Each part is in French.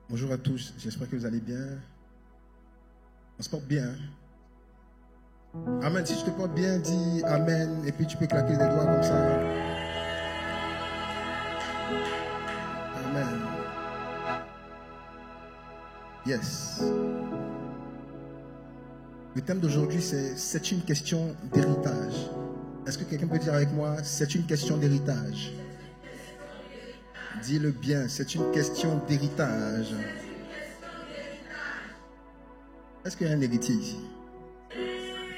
Bonjour à tous, j'espère que vous allez bien. On se porte bien. Amen. Si je te porte bien, dis Amen. Et puis tu peux claquer les doigts comme ça. Amen. Yes. Le thème d'aujourd'hui, c'est une question d'héritage. Est-ce que quelqu'un peut dire avec moi, c'est une question d'héritage? Dis-le bien, c'est une question d'héritage. Est-ce qu'il y a un héritier ici?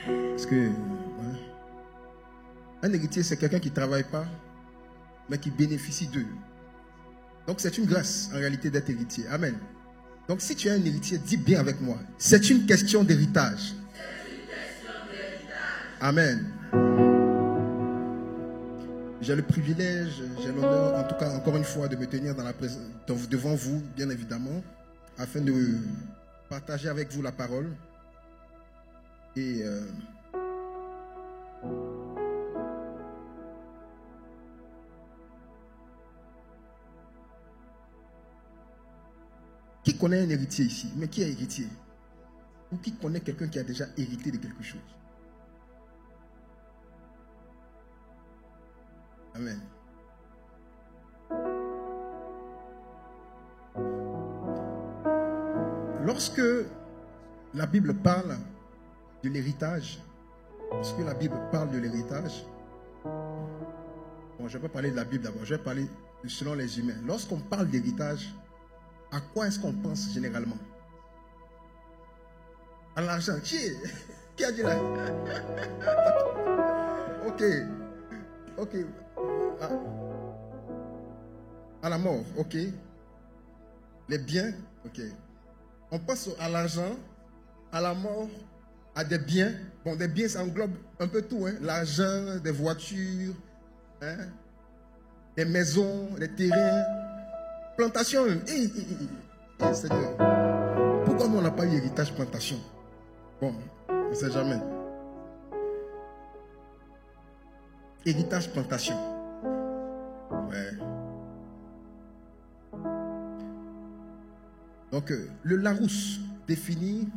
Est-ce que... Ouais. Un héritier, c'est quelqu'un qui ne travaille pas, mais qui bénéficie d'eux. Donc c'est une grâce, en réalité, d'être héritier. Amen. Donc si tu es un héritier, dis bien avec moi. C'est une question d'héritage. Amen. J'ai le privilège, j'ai l'honneur, en tout cas, encore une fois, de me tenir devant vous, bien évidemment, afin de partager avec vous la parole. Et qui connaît un héritier ici? Mais qui est héritier? Ou qui connaît quelqu'un qui a déjà hérité de quelque chose? Amen. Lorsque la Bible parle de l'héritage, bon, je ne vais pas parler de la Bible d'abord, je vais parler selon les humains. Lorsqu'on parle d'héritage, à quoi est-ce qu'on pense généralement? À l'argent. Qui a dit là? Ok. À la mort, ok. Les biens, ok. On pense à l'argent, à la mort, à des biens. Bon, des biens, ça englobe un peu tout, hein. L'argent, des voitures, hein, des maisons, des terrains, plantations. Seigneur, pourquoi on n'a pas eu héritage plantation? Bon, on ne sait jamais. Héritage plantation. Ouais. Donc, le Larousse définit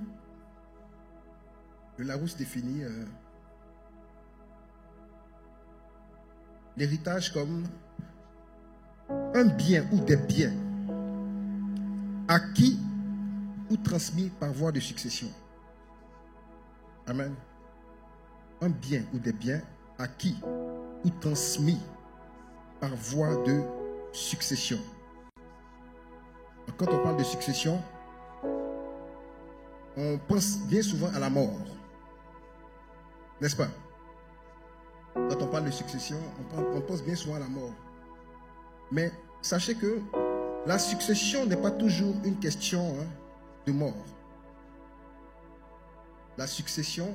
l'héritage comme un bien ou des biens acquis ou transmis par voie de succession. Amen. Un bien ou des biens acquis ou transmis par voie de succession. Quand on parle de succession, on pense bien souvent à la mort. N'est-ce pas? Quand on parle de succession, on pense bien souvent à la mort. Mais sachez que la succession n'est pas toujours une question de mort. La succession...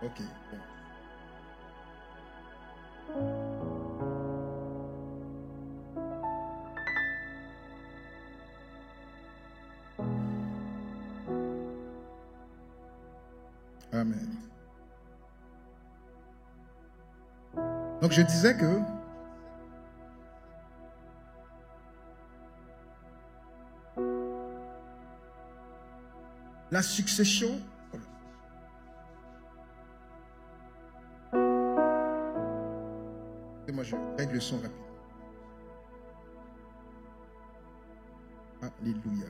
Ok, bon. Amen. Donc je disais que la succession, et moi je règle le son rapide. Alléluia.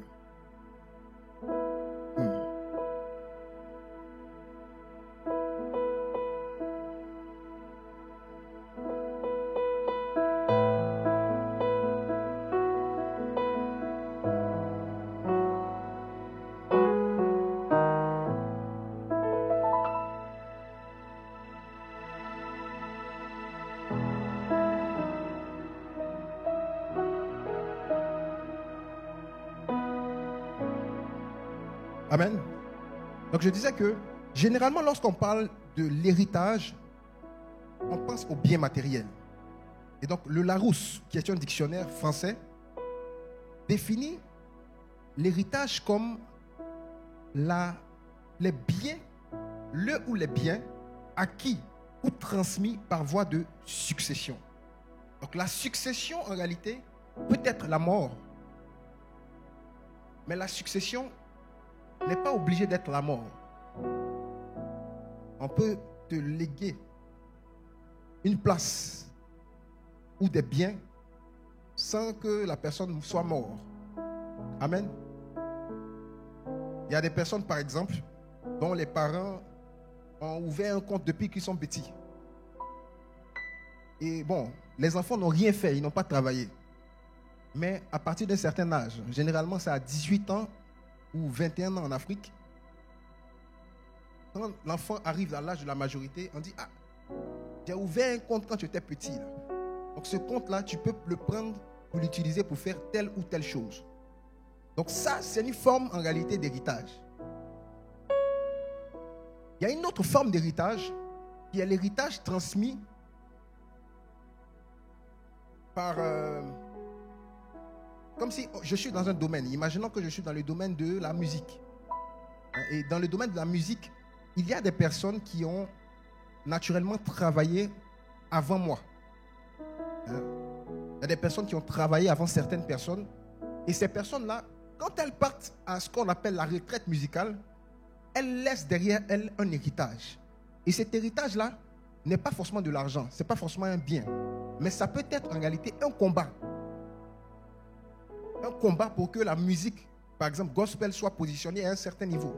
Amen. Donc je disais que généralement lorsqu'on parle de l'héritage, on pense aux biens matériels. Et donc le Larousse, qui est un dictionnaire français, définit l'héritage comme les biens, le ou les biens acquis ou transmis par voie de succession. Donc la succession en réalité peut être la mort. Mais la succession n'est pas obligée d'être la mort. On peut te léguer une place ou des biens sans que la personne soit morte. Amen. Il y a des personnes, par exemple, dont les parents ont ouvert un compte depuis qu'ils sont petits. Et bon, les enfants n'ont rien fait, ils n'ont pas travaillé. Mais à partir d'un certain âge, généralement c'est à 18 ans ou 21 ans en Afrique, quand l'enfant arrive à l'âge de la majorité, on dit « Ah, j'ai ouvert un compte quand tu étais petit. Là. » Donc ce compte-là, tu peux le prendre pour l'utiliser pour faire telle ou telle chose. Donc ça, c'est une forme en réalité d'héritage. Il y a une autre forme d'héritage qui est l'héritage transmis par... comme si je suis dans un domaine. Imaginons que je suis dans le domaine de la musique. Et dans le domaine de la musique, il y a des personnes qui ont naturellement travaillé avant moi. Il y a des personnes qui ont travaillé avant certaines personnes. Et ces personnes-là, quand elles partent à ce qu'on appelle la retraite musicale, elles laissent derrière elles un héritage. Et cet héritage-là n'est pas forcément de l'argent, ce n'est pas forcément un bien. Mais ça peut être en réalité un combat. Un combat pour que la musique, par exemple gospel, soit positionnée à un certain niveau.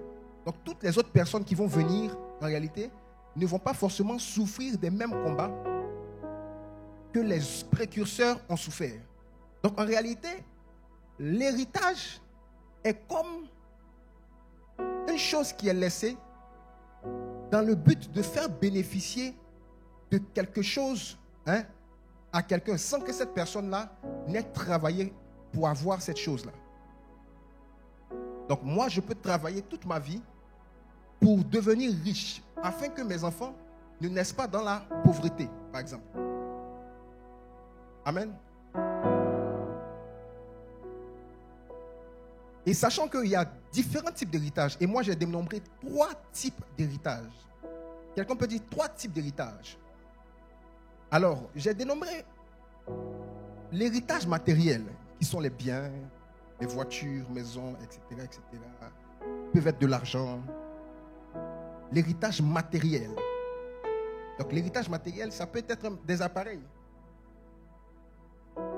Donc toutes les autres personnes qui vont venir, en réalité, ne vont pas forcément souffrir des mêmes combats que les précurseurs ont souffert. Donc en réalité, l'héritage est comme une chose qui est laissée dans le but de faire bénéficier de quelque chose à quelqu'un sans que cette personne-là n'ait travaillé pour avoir cette chose-là. Donc moi, je peux travailler toute ma vie pour devenir riche afin que mes enfants ne naissent pas dans la pauvreté, par exemple. Amen. Et sachant qu'il y a différents types d'héritage, et moi j'ai dénombré 3 types d'héritage. Quelqu'un peut dire 3 types d'héritage. Alors, j'ai dénombré l'héritage matériel, qui sont les biens, les voitures, maisons, etc., etc. Peuvent être de l'argent. L'héritage matériel. Donc l'héritage matériel, ça peut être des appareils.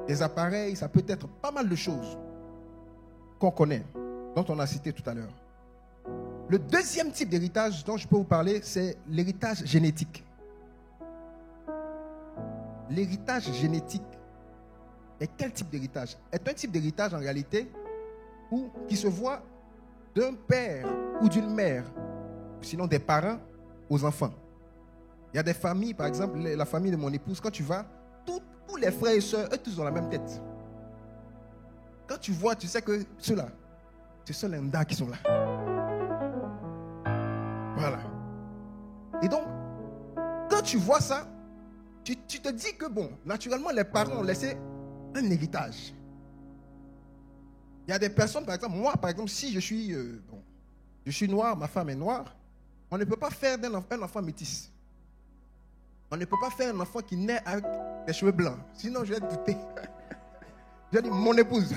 Des appareils, ça peut être pas mal de choses qu'on connaît, dont on a cité tout à l'heure. Le deuxième type d'héritage dont je peux vous parler, c'est l'héritage génétique. L'héritage génétique est quel type d'héritage? Est un type d'héritage en réalité qui se voit d'un père ou d'une mère, sinon des parents aux enfants. Il y a des familles, par exemple, la famille de mon épouse, quand tu vas, tous les frères et sœurs, eux tous ont la même tête. Quand tu vois, tu sais que ceux-là, ce sont les Nda qui sont là. Voilà. Et donc, quand tu vois ça, tu te dis que bon, naturellement, les parents ont laissé un héritage. Il y a des personnes, par exemple, moi, par exemple, si je suis noir, ma femme est noire, on ne peut pas faire un enfant métis. On ne peut pas faire un enfant qui naît avec des cheveux blancs. Sinon, je vais douter. Je vais dire, mon épouse.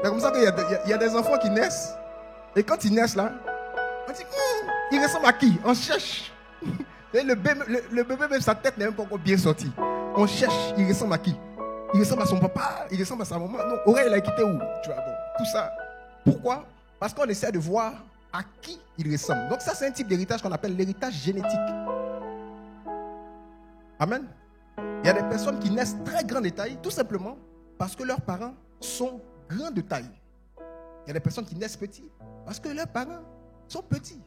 C'est comme ça qu'il y a des enfants qui naissent. Et quand ils naissent là, on dit, il ressemble à qui? On cherche. Le bébé, même sa tête n'est même pas encore bien sortie. On cherche, il ressemble à qui? Il ressemble à son papa, il ressemble à sa maman. Non, Aurèle, il a quitté où? Tu vois, bon, tout ça. Pourquoi? Parce qu'on essaie de voir à qui il ressemble. Donc ça, c'est un type d'héritage qu'on appelle l'héritage génétique. Amen. Il y a des personnes qui naissent très grands de taille, tout simplement parce que leurs parents sont grands de taille. Il y a des personnes qui naissent petits parce que leurs parents sont petits.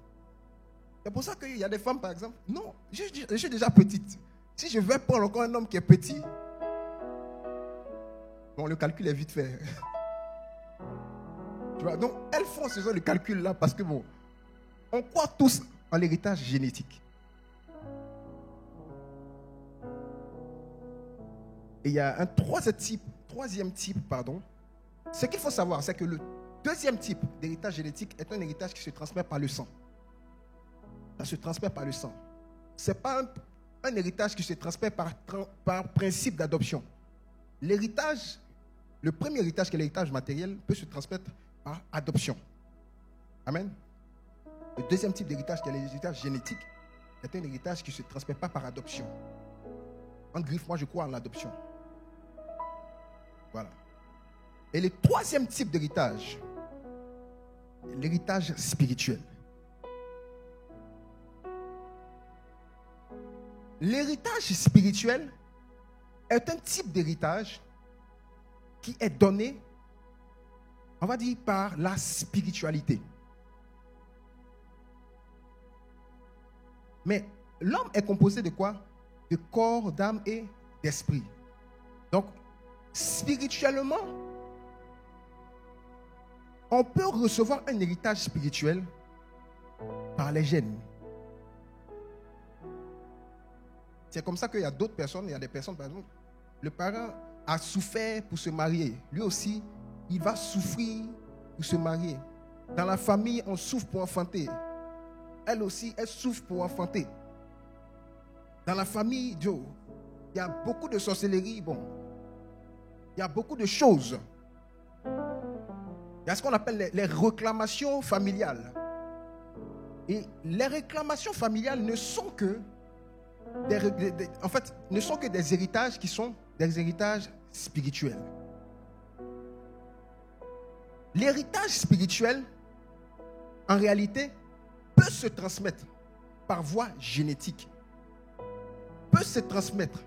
C'est pour ça qu'il y a des femmes, par exemple, non, je suis déjà petite. Si je vais prendre encore un homme qui est petit, bon, le calcul est vite fait. Tu vois, donc elles font ce genre de calcul-là parce que bon, on croit tous en l'héritage génétique. Et il y a un troisième type. Ce qu'il faut savoir, c'est que le deuxième type d'héritage génétique est un héritage qui se transmet par le sang. Ça se transmet par le sang. Ce n'est pas un héritage qui se transmet par principe d'adoption. L'héritage, le premier héritage qui est l'héritage matériel, peut se transmettre par adoption. Amen. Le deuxième type d'héritage qui est l'héritage génétique est un héritage qui ne se transmet pas par adoption. En griffe, moi je crois en l'adoption. Voilà. Et le troisième type d'héritage, l'héritage spirituel. L'héritage spirituel est un type d'héritage qui est donné, on va dire, par la spiritualité. Mais l'homme est composé de quoi? De corps, d'âme et d'esprit. Donc, spirituellement, on peut recevoir un héritage spirituel par les gènes. C'est comme ça qu'il y a d'autres personnes, il y a des personnes, par exemple, le parent a souffert pour se marier. Lui aussi, il va souffrir pour se marier. Dans la famille, on souffre pour enfanter. Elle aussi, elle souffre pour enfanter. Dans la famille, Joe, il y a beaucoup de sorcellerie, bon. Il y a beaucoup de choses. Il y a ce qu'on appelle les réclamations familiales. Et les réclamations familiales ne sont que ne sont que des héritages qui sont des héritages spirituels. L'héritage spirituel, en réalité, peut se transmettre par voie génétique, peut se transmettre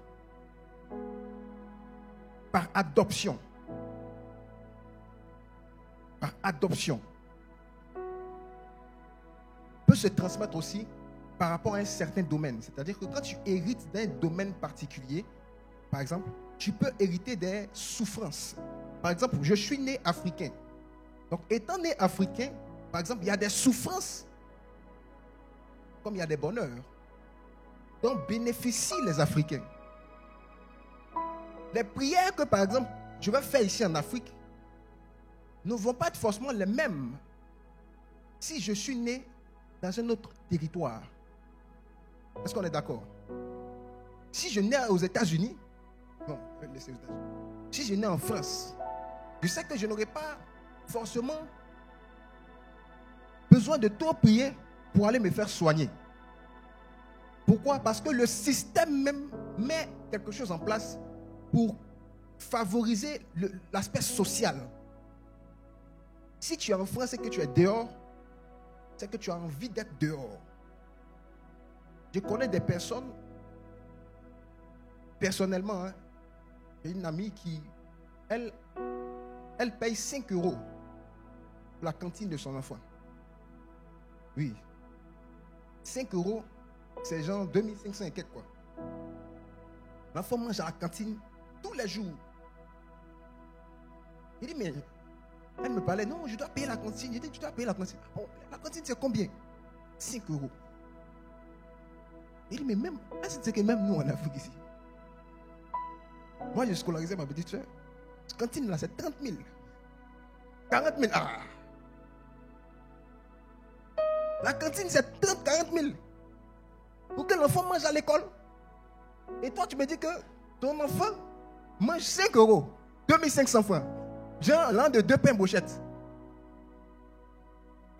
par adoption. Par adoption. Peut se transmettre aussi par rapport à un certain domaine. C'est-à-dire que quand tu hérites d'un domaine particulier, par exemple, tu peux hériter des souffrances. Par exemple, je suis né africain. Donc, étant né africain, par exemple, il y a des souffrances comme il y a des bonheurs dont bénéficient les Africains. Les prières que, par exemple, je vais faire ici en Afrique ne vont pas être forcément les mêmes si je suis né dans un autre territoire. Est-ce qu'on est d'accord? Si je nais aux États-Unis, non, je vais laisser aux États-Unis. Si je nais en France, je sais que je n'aurai pas forcément besoin de trop prier pour aller me faire soigner. Pourquoi? Parce que le système même met quelque chose en place pour favoriser l'aspect social. Si tu es en France et que tu es dehors, c'est que tu as envie d'être dehors. Je connais des personnes, personnellement, j'ai une amie qui, elle paye 5 € pour la cantine de son enfant. Oui. 5 €, c'est genre 2500 et quelques quoi. L'enfant mange à la cantine tous les jours. Il dit, mais elle me parlait, non, je dois payer la cantine. Je dis, tu dois payer la cantine. Bon, la cantine, c'est combien? 5 €. Il dit, mais même, c'est que même nous en Afrique ici. Moi, je scolarisais ma petite soeur. Cette cantine là, c'est 30 000. 40 000. Ah. La cantine, c'est 30, 40 000. Pour que l'enfant mange à l'école. Et toi, tu me dis que ton enfant mange 5 €. 2500 francs. Genre, l'an de 2 pains brochettes.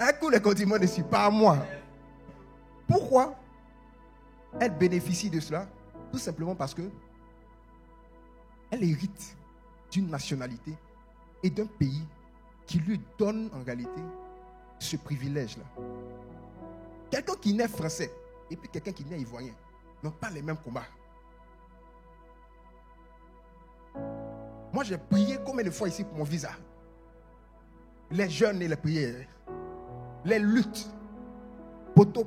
Un coup, les condiments dessus, pas à moi. Pourquoi elle bénéficie de cela? Tout simplement parce que elle hérite d'une nationalité et d'un pays qui lui donne en réalité ce privilège-là. Quelqu'un qui naît français et puis quelqu'un qui naît ivoirien n'ont pas les mêmes combats. Moi, j'ai prié combien de fois ici pour mon visa? Les jeunes et les prières. Les luttes. Poteau.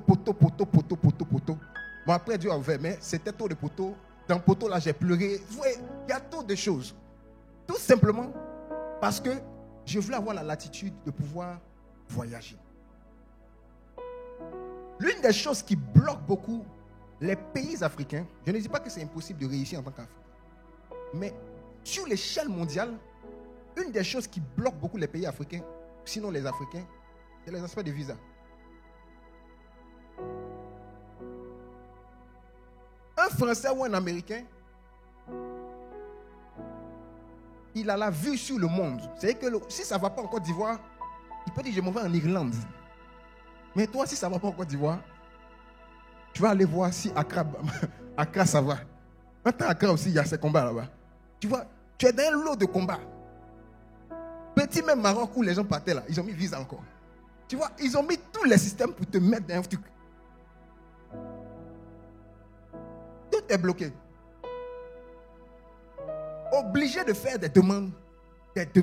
Bon, après, Dieu a ouvert, mais c'était trop de poteaux. Dans le poteau, là, j'ai pleuré. Vous voyez, il y a trop de choses. Tout simplement parce que je voulais avoir la latitude de pouvoir voyager. L'une des choses qui bloque beaucoup les pays africains, je ne dis pas que c'est impossible de réussir en tant qu'Africain, mais sur l'échelle mondiale, une des choses qui bloque beaucoup les pays africains, sinon les Africains, c'est les aspects de visa. Un Français ou un Américain, il a la vue sur le monde. C'est que si ça ne va pas en Côte d'Ivoire, il peut dire je m'en vais en Irlande. Mais toi, si ça ne va pas en Côte d'Ivoire, tu vas aller voir si Accra ça va. Maintenant, Accra aussi, il y a ces combats là-bas. Tu vois, tu es dans un lot de combats. Petit même Maroc où les gens partaient là, ils ont mis visa encore. Tu vois, ils ont mis tous les systèmes pour te mettre dans un truc. Tout est bloqué. Obligé de faire des demandes et des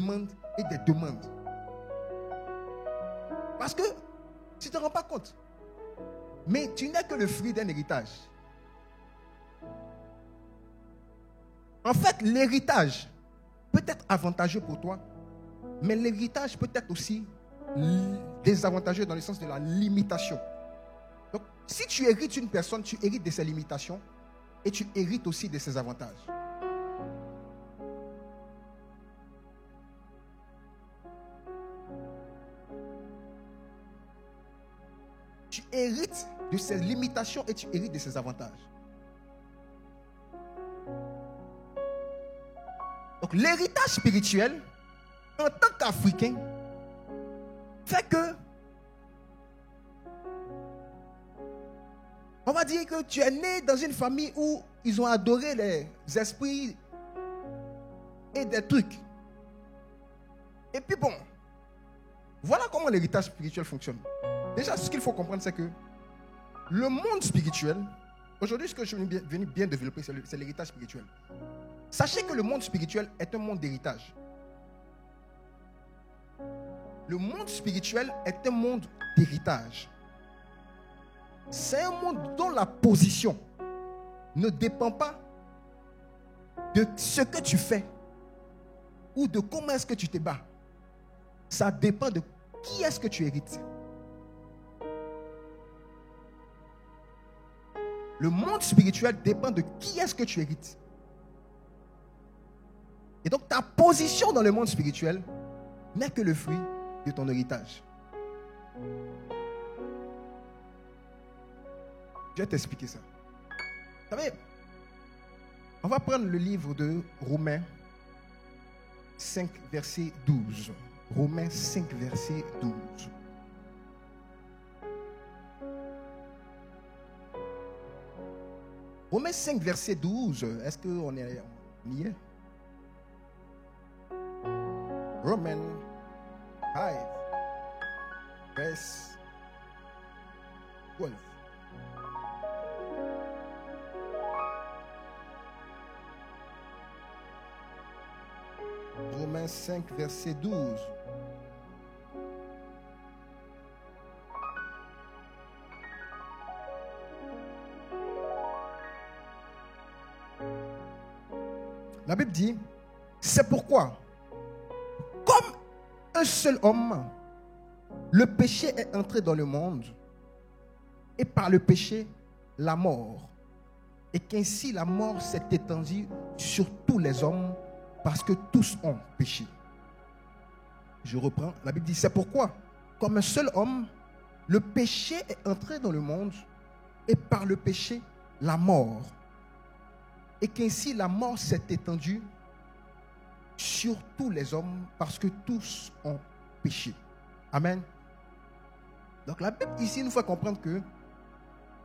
demandes. Parce que tu ne te rends pas compte. Mais tu n'es que le fruit d'un héritage. En fait, l'héritage peut être avantageux pour toi, mais l'héritage peut être aussi désavantageux dans le sens de la limitation. Donc, si tu hérites une personne, tu hérites de ses limitations et tu hérites aussi de ses avantages. Tu hérites de ses limitations et tu hérites de ses avantages. Donc l'héritage spirituel, en tant qu'Africain, fait que, on va dire que tu es né dans une famille où ils ont adoré les esprits et des trucs. Et puis bon, voilà comment l'héritage spirituel fonctionne. Déjà, ce qu'il faut comprendre, c'est que le monde spirituel, aujourd'hui, ce que je suis venu bien développer, c'est l'héritage spirituel. Sachez que le monde spirituel est un monde d'héritage. Le monde spirituel est un monde d'héritage. C'est un monde dont la position ne dépend pas de ce que tu fais ou de comment est-ce que tu te bats. Ça dépend de qui est-ce que tu hérites. Le monde spirituel dépend de qui est-ce que tu hérites. Et donc ta position dans le monde spirituel n'est que le fruit de ton héritage. Je vais t'expliquer ça. Vous savez, on va prendre le livre de Romains 5, verset 12. Romains 5, verset 12. Romains 5, verset 12. Est-ce qu'on y est? Romains 5, verset 12. Romains 5, verset 12. La Bible dit, c'est pourquoi, comme un seul homme, le péché est entré dans le monde, et par le péché, la mort. Et qu'ainsi la mort s'est étendue sur tous les hommes, parce que tous ont péché. Je reprends, la Bible dit, c'est pourquoi, comme un seul homme, le péché est entré dans le monde, et par le péché, la mort. Et qu'ainsi la mort s'est étendue sur tous les hommes parce que tous ont péché. Amen. Donc la Bible ici nous fait comprendre que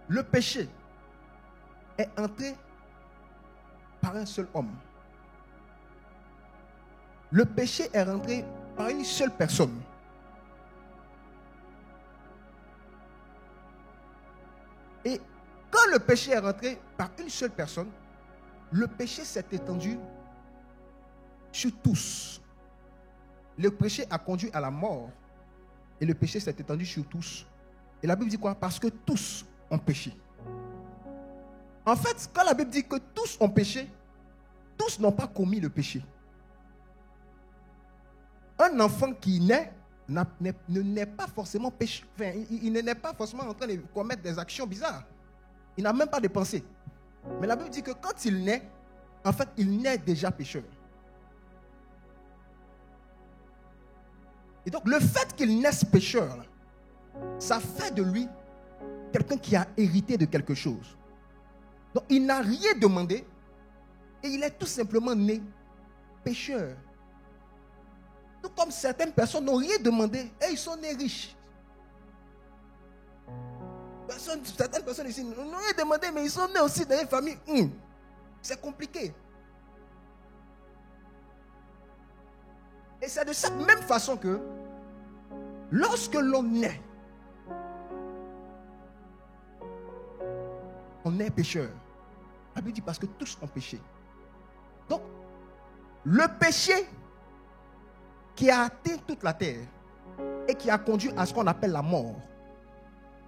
le péché est entré par un seul homme. Le péché est rentré par une seule personne. Et quand le péché est rentré par une seule personne, le péché s'est étendu sur tous. Le péché a conduit à la mort. Et le péché s'est étendu sur tous. Et la Bible dit quoi? Parce que tous ont péché. En fait, quand la Bible dit que tous ont péché, tous n'ont pas commis le péché. Un enfant qui naît ne naît pas forcément péché. Enfin, il ne naît pas forcément en train de commettre des actions bizarres. Il n'a même pas de pensée. Mais la Bible dit que quand il naît, en fait, il naît déjà pécheur. Et donc, le fait qu'il naisse pécheur, ça fait de lui quelqu'un qui a hérité de quelque chose. Donc, il n'a rien demandé et il est tout simplement né pécheur. Tout comme certaines personnes n'ont rien demandé et ils sont nés riches. Certaines personnes ici n'ont rien demandé, mais ils sont nés aussi dans une famille. C'est compliqué. Et c'est de cette même façon que lorsque l'on naît, on est pécheur. La Bible dit parce que tous ont péché. Donc, le péché qui a atteint toute la terre et qui a conduit à ce qu'on appelle la mort,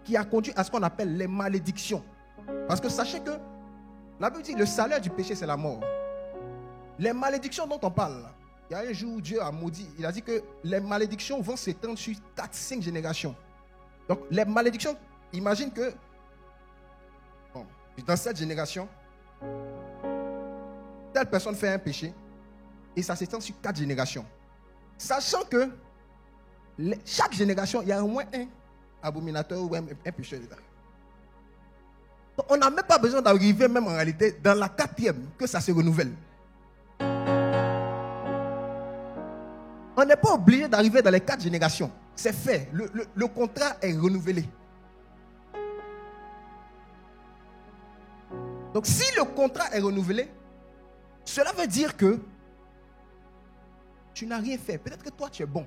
qui a conduit à ce qu'on appelle les malédictions. Parce que sachez que la Bible dit le salaire du péché, c'est la mort. Les malédictions dont on parle, il y a un jour où Dieu a maudit, il a dit que les malédictions vont s'étendre sur 4-5 générations. Donc, les malédictions, imagine que dans cette génération, telle personne fait un péché et ça s'étend sur 4 générations. Sachant que chaque génération, il y a au moins un abominateur ou un pécheur. Donc, on n'a même pas besoin d'arriver même en réalité dans la 4e que ça se renouvelle. On n'est pas obligé d'arriver dans les 4 générations. C'est fait. Le contrat est renouvelé. Donc si le contrat est renouvelé, cela veut dire que tu n'as rien fait. Peut-être que toi tu es bon.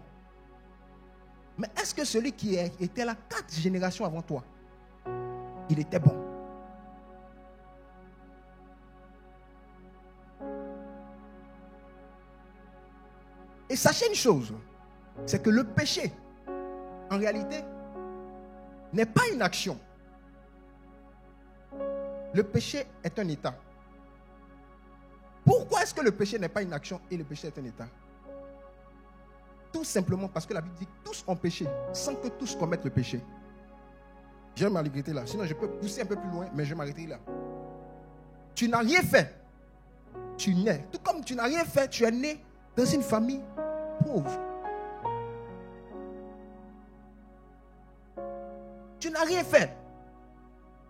Mais est-ce que celui qui était là 4 générations avant toi, il était bon? Et sachez une chose, c'est que le péché, en réalité, n'est pas une action. Le péché est un état. Pourquoi est-ce que le péché n'est pas une action et le péché est un état? Tout simplement parce que la Bible dit que tous ont péché sans que tous commettent le péché. Je vais m'arrêter là. Sinon, je peux pousser un peu plus loin, mais je vais m'arrêter là. Tu n'as rien fait. Tu nais. Tout comme tu n'as rien fait, tu es né dans une famille pauvre. Tu n'as rien fait.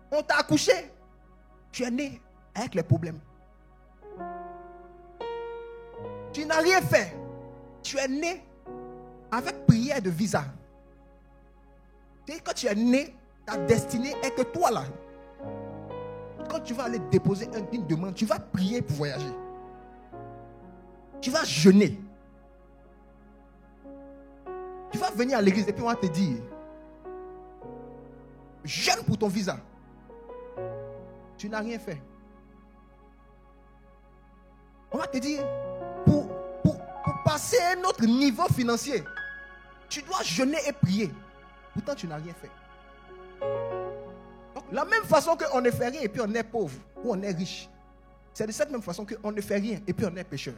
On t'a accouché. Tu es né avec les problèmes. Tu n'as rien fait. Tu es né avec prière de visa. Quand tu es né, ta destinée est que toi là, quand tu vas aller déposer une demande, tu vas prier pour voyager. Tu vas jeûner. Tu vas venir à l'église et puis on va te dire, jeûne pour ton visa. Tu n'as rien fait. On va te dire, pour passer à un autre niveau financier, tu dois jeûner et prier. Pourtant, tu n'as rien fait. Donc, la même façon qu'on ne fait rien et puis on est pauvre ou on est riche, c'est de cette même façon qu'on ne fait rien et puis on est pécheur.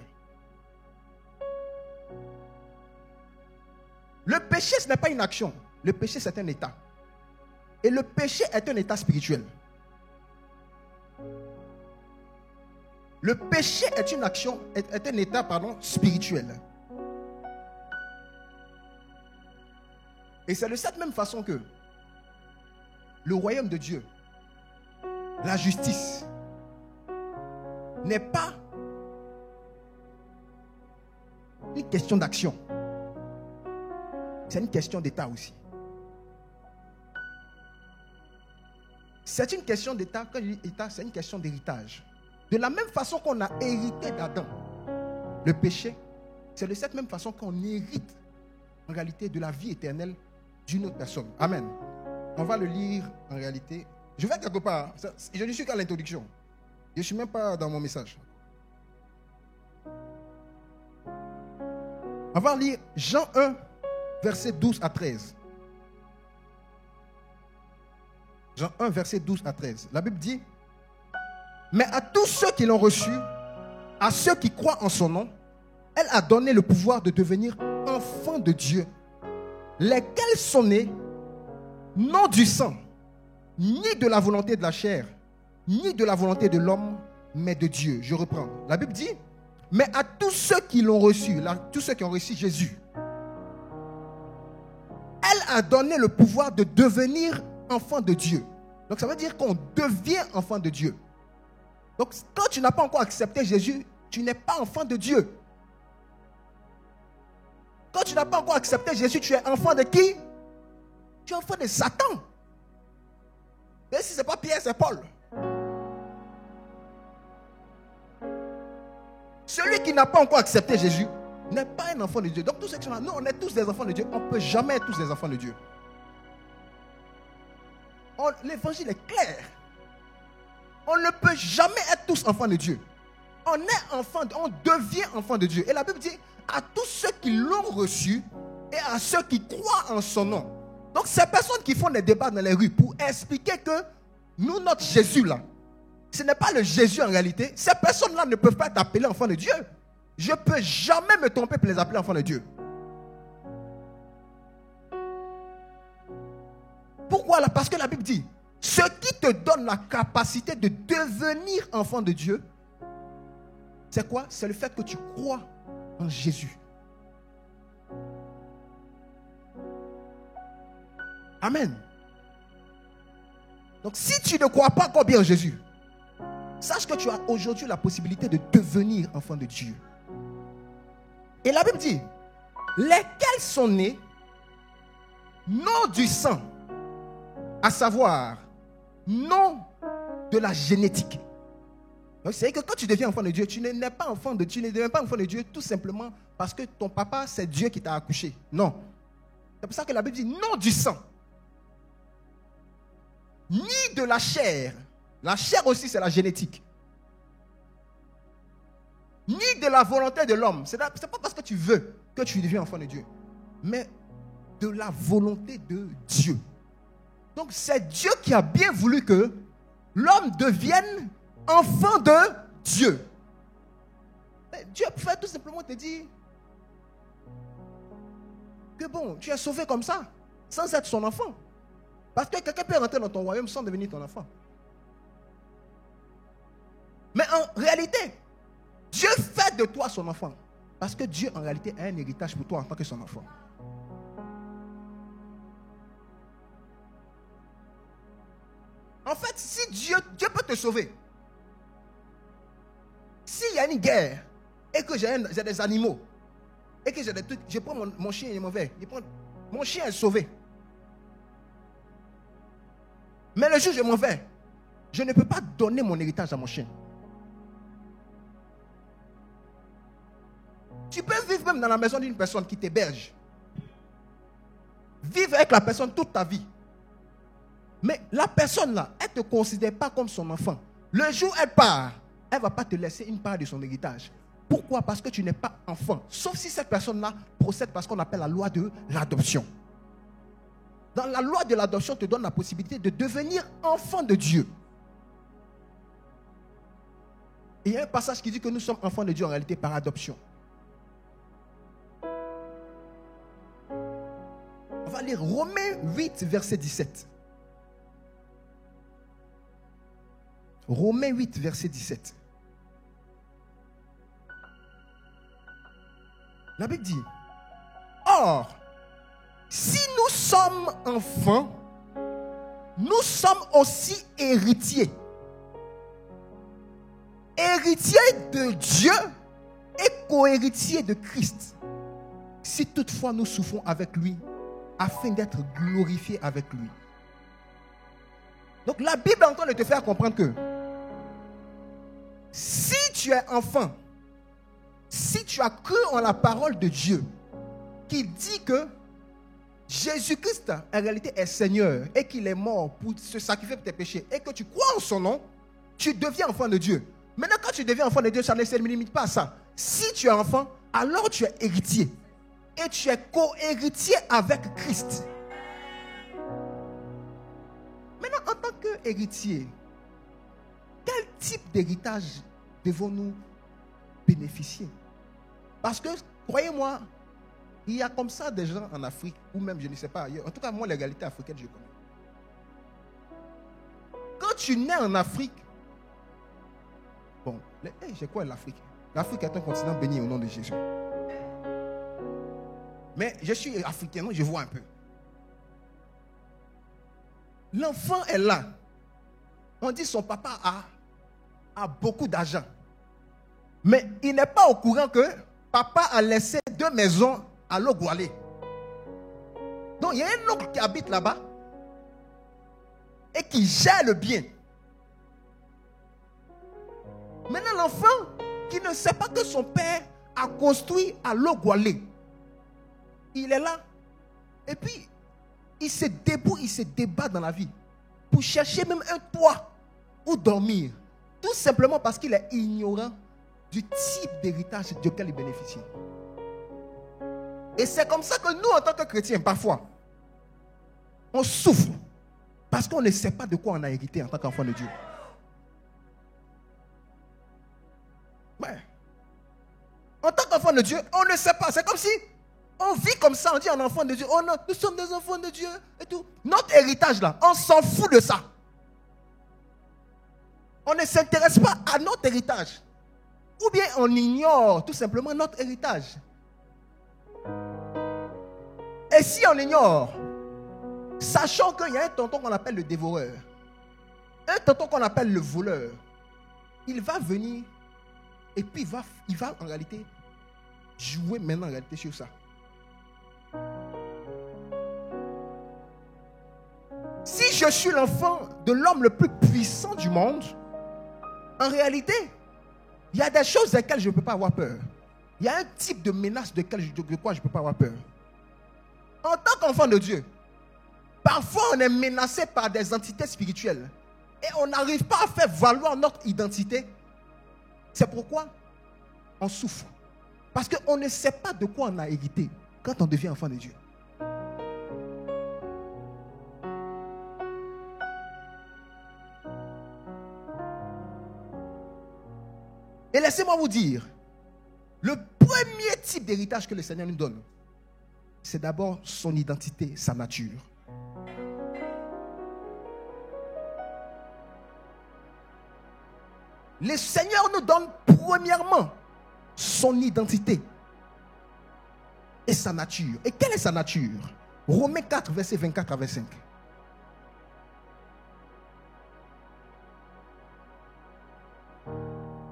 Le péché, ce n'est pas une action. Le péché, c'est un état. Et le péché est un état spirituel. Le péché est une action, est un état, spirituel. Et c'est de cette même façon que le royaume de Dieu, la justice, n'est pas une question d'action. C'est une question d'état aussi. C'est une question d'état. Quand je dis état, c'est une question d'héritage. De la même façon qu'on a hérité d'Adam, le péché, c'est de cette même façon qu'on hérite en réalité de la vie éternelle d'une autre personne. Amen. On va le lire en réalité. Je vais quelque part. Je ne suis qu'à l'introduction. Je ne suis même pas dans mon message. On va lire Jean 1, versets 12 à 13. Jean 1, versets 12 à 13. La Bible dit, mais à tous ceux qui l'ont reçu, à ceux qui croient en son nom, elle a donné le pouvoir de devenir enfants de Dieu, lesquels sont nés non du sang, ni de la volonté de la chair, ni de la volonté de l'homme, mais de Dieu. Je reprends. La Bible dit, mais à tous ceux qui l'ont reçu, tous ceux qui ont reçu Jésus, elle a donné le pouvoir de devenir enfants de Dieu. Donc ça veut dire qu'on devient enfant de Dieu. Donc, quand tu n'as pas encore accepté Jésus, tu n'es pas enfant de Dieu. Quand tu n'as pas encore accepté Jésus, tu es enfant de qui? Tu es enfant de Satan. Et si ce n'est pas Pierre, c'est Paul. Celui qui n'a pas encore accepté Jésus n'est pas un enfant de Dieu. Donc, tous ceux qui sont là, nous, on est tous des enfants de Dieu. On ne peut jamais être tous des enfants de Dieu. L'évangile est clair. On ne peut jamais être tous enfants de Dieu. On est enfant, on devient enfant de Dieu. Et la Bible dit, à tous ceux qui l'ont reçu et à ceux qui croient en son nom. Donc, ces personnes qui font des débats dans les rues pour expliquer que nous, notre Jésus là, ce n'est pas le Jésus en réalité. Ces personnes-là ne peuvent pas être appelées enfants de Dieu. Je ne peux jamais me tromper pour les appeler enfants de Dieu. Pourquoi là? Parce que la Bible dit, ce qui te donne la capacité de devenir enfant de Dieu, c'est quoi? C'est le fait que tu crois en Jésus. Amen. Donc si tu ne crois pas encore bien en Jésus, sache que tu as aujourd'hui la possibilité de devenir enfant de Dieu. Et la Bible dit, lesquels sont nés non du sang, à savoir non de la génétique. Donc c'est que quand tu deviens enfant de Dieu, tu n'es pas enfant de Dieu, tu ne deviens pas enfant de Dieu tout simplement parce que ton papa c'est Dieu qui t'a accouché. Non. C'est pour ça que la Bible dit non du sang, ni de la chair. La chair aussi c'est la génétique. Ni de la volonté de l'homme. Ce n'est pas parce que tu veux que tu deviens enfant de Dieu, mais de la volonté de Dieu. Donc c'est Dieu qui a bien voulu que l'homme devienne enfant de Dieu. Dieu peut tout simplement te dire que bon, tu es sauvé comme ça, sans être son enfant. Parce que quelqu'un peut rentrer dans ton royaume sans devenir ton enfant. Mais en réalité, Dieu fait de toi son enfant. Parce que Dieu en réalité a un héritage pour toi en tant que son enfant. En fait, si Dieu peut te sauver. S'il y a une guerre et que j'ai des animaux et que j'ai des trucs, je prends mon chien et mon verre. Mon chien est sauvé. Mais le jour où je m'en vais, je ne peux pas donner mon héritage à mon chien. Tu peux vivre même dans la maison d'une personne qui t'héberge. Vivre avec la personne toute ta vie. Mais la personne là, elle ne te considère pas comme son enfant. Le jour où elle part, elle ne va pas te laisser une part de son héritage. Pourquoi? Parce que tu n'es pas enfant. Sauf si cette personne-là procède par ce qu'on appelle la loi de l'adoption. Dans la loi de l'adoption, te donne la possibilité de devenir enfant de Dieu. Et il y a un passage qui dit que nous sommes enfants de Dieu en réalité par adoption. On va lire Romains 8, verset 17. Romains 8, verset 17. La Bible dit, or, si nous sommes enfants, nous sommes aussi héritiers. Héritiers de Dieu et co-héritiers de Christ. Si toutefois nous souffrons avec lui, afin d'être glorifiés avec lui. Donc la Bible est en train de te faire comprendre que si tu es enfant, si tu as cru en la parole de Dieu, qui dit que Jésus-Christ en réalité est Seigneur et qu'il est mort pour se sacrifier pour tes péchés et que tu crois en son nom, tu deviens enfant de Dieu. Maintenant, quand tu deviens enfant de Dieu, ça ne se limite pas à ça. Si tu es enfant, alors tu es héritier. Et tu es co-héritier avec Christ. Maintenant, en tant qu'héritier, quel type d'héritage devons-nous bénéficier? Parce que, croyez-moi, il y a comme ça des gens en Afrique, ou même, je ne sais pas ailleurs. En tout cas, moi, les réalités africaines, je connais. Quand tu nais en Afrique, bon, c'est quoi l'Afrique? L'Afrique est un continent béni au nom de Jésus. Mais je suis africain, donc je vois un peu. L'enfant est là. On dit son papa a a beaucoup d'argent. Mais il n'est pas au courant que papa a laissé 2 maisons à Logoualé. Donc il y a un oncle qui habite là-bas et qui gère le bien. Maintenant, l'enfant qui ne sait pas que son père a construit à Logoualé, il est là. Et puis, il se débrouille, il se débat dans la vie pour chercher même un toit où dormir. Tout simplement parce qu'il est ignorant du type d'héritage duquel il bénéficie. Et c'est comme ça que nous, en tant que chrétiens, parfois, on souffre parce qu'on ne sait pas de quoi on a hérité en tant qu'enfant de Dieu. Ouais. En tant qu'enfant de Dieu, on ne sait pas. C'est comme si on vit comme ça, on dit un enfant de Dieu. Oh non, nous sommes des enfants de Dieu et tout. Notre héritage là, on s'en fout de ça. On ne s'intéresse pas à notre héritage. Ou bien on ignore tout simplement notre héritage. Et si on ignore, sachant qu'il y a un tonton qu'on appelle le dévoreur, un tonton qu'on appelle le voleur, il va venir et puis il va en réalité jouer maintenant en réalité sur ça. Si je suis l'enfant de l'homme le plus puissant du monde, en réalité, il y a des choses desquelles je ne peux pas avoir peur. Il y a un type de menace de quoi je ne peux pas avoir peur. En tant qu'enfant de Dieu, parfois on est menacé par des entités spirituelles et on n'arrive pas à faire valoir notre identité. C'est pourquoi on souffre. Parce qu'on ne sait pas de quoi on a hérité quand on devient enfant de Dieu. Et laissez-moi vous dire, le premier type d'héritage que le Seigneur nous donne, c'est d'abord son identité, sa nature. Le Seigneur nous donne premièrement son identité et sa nature. Et quelle est sa nature? Romains 4, versets 24 à 25.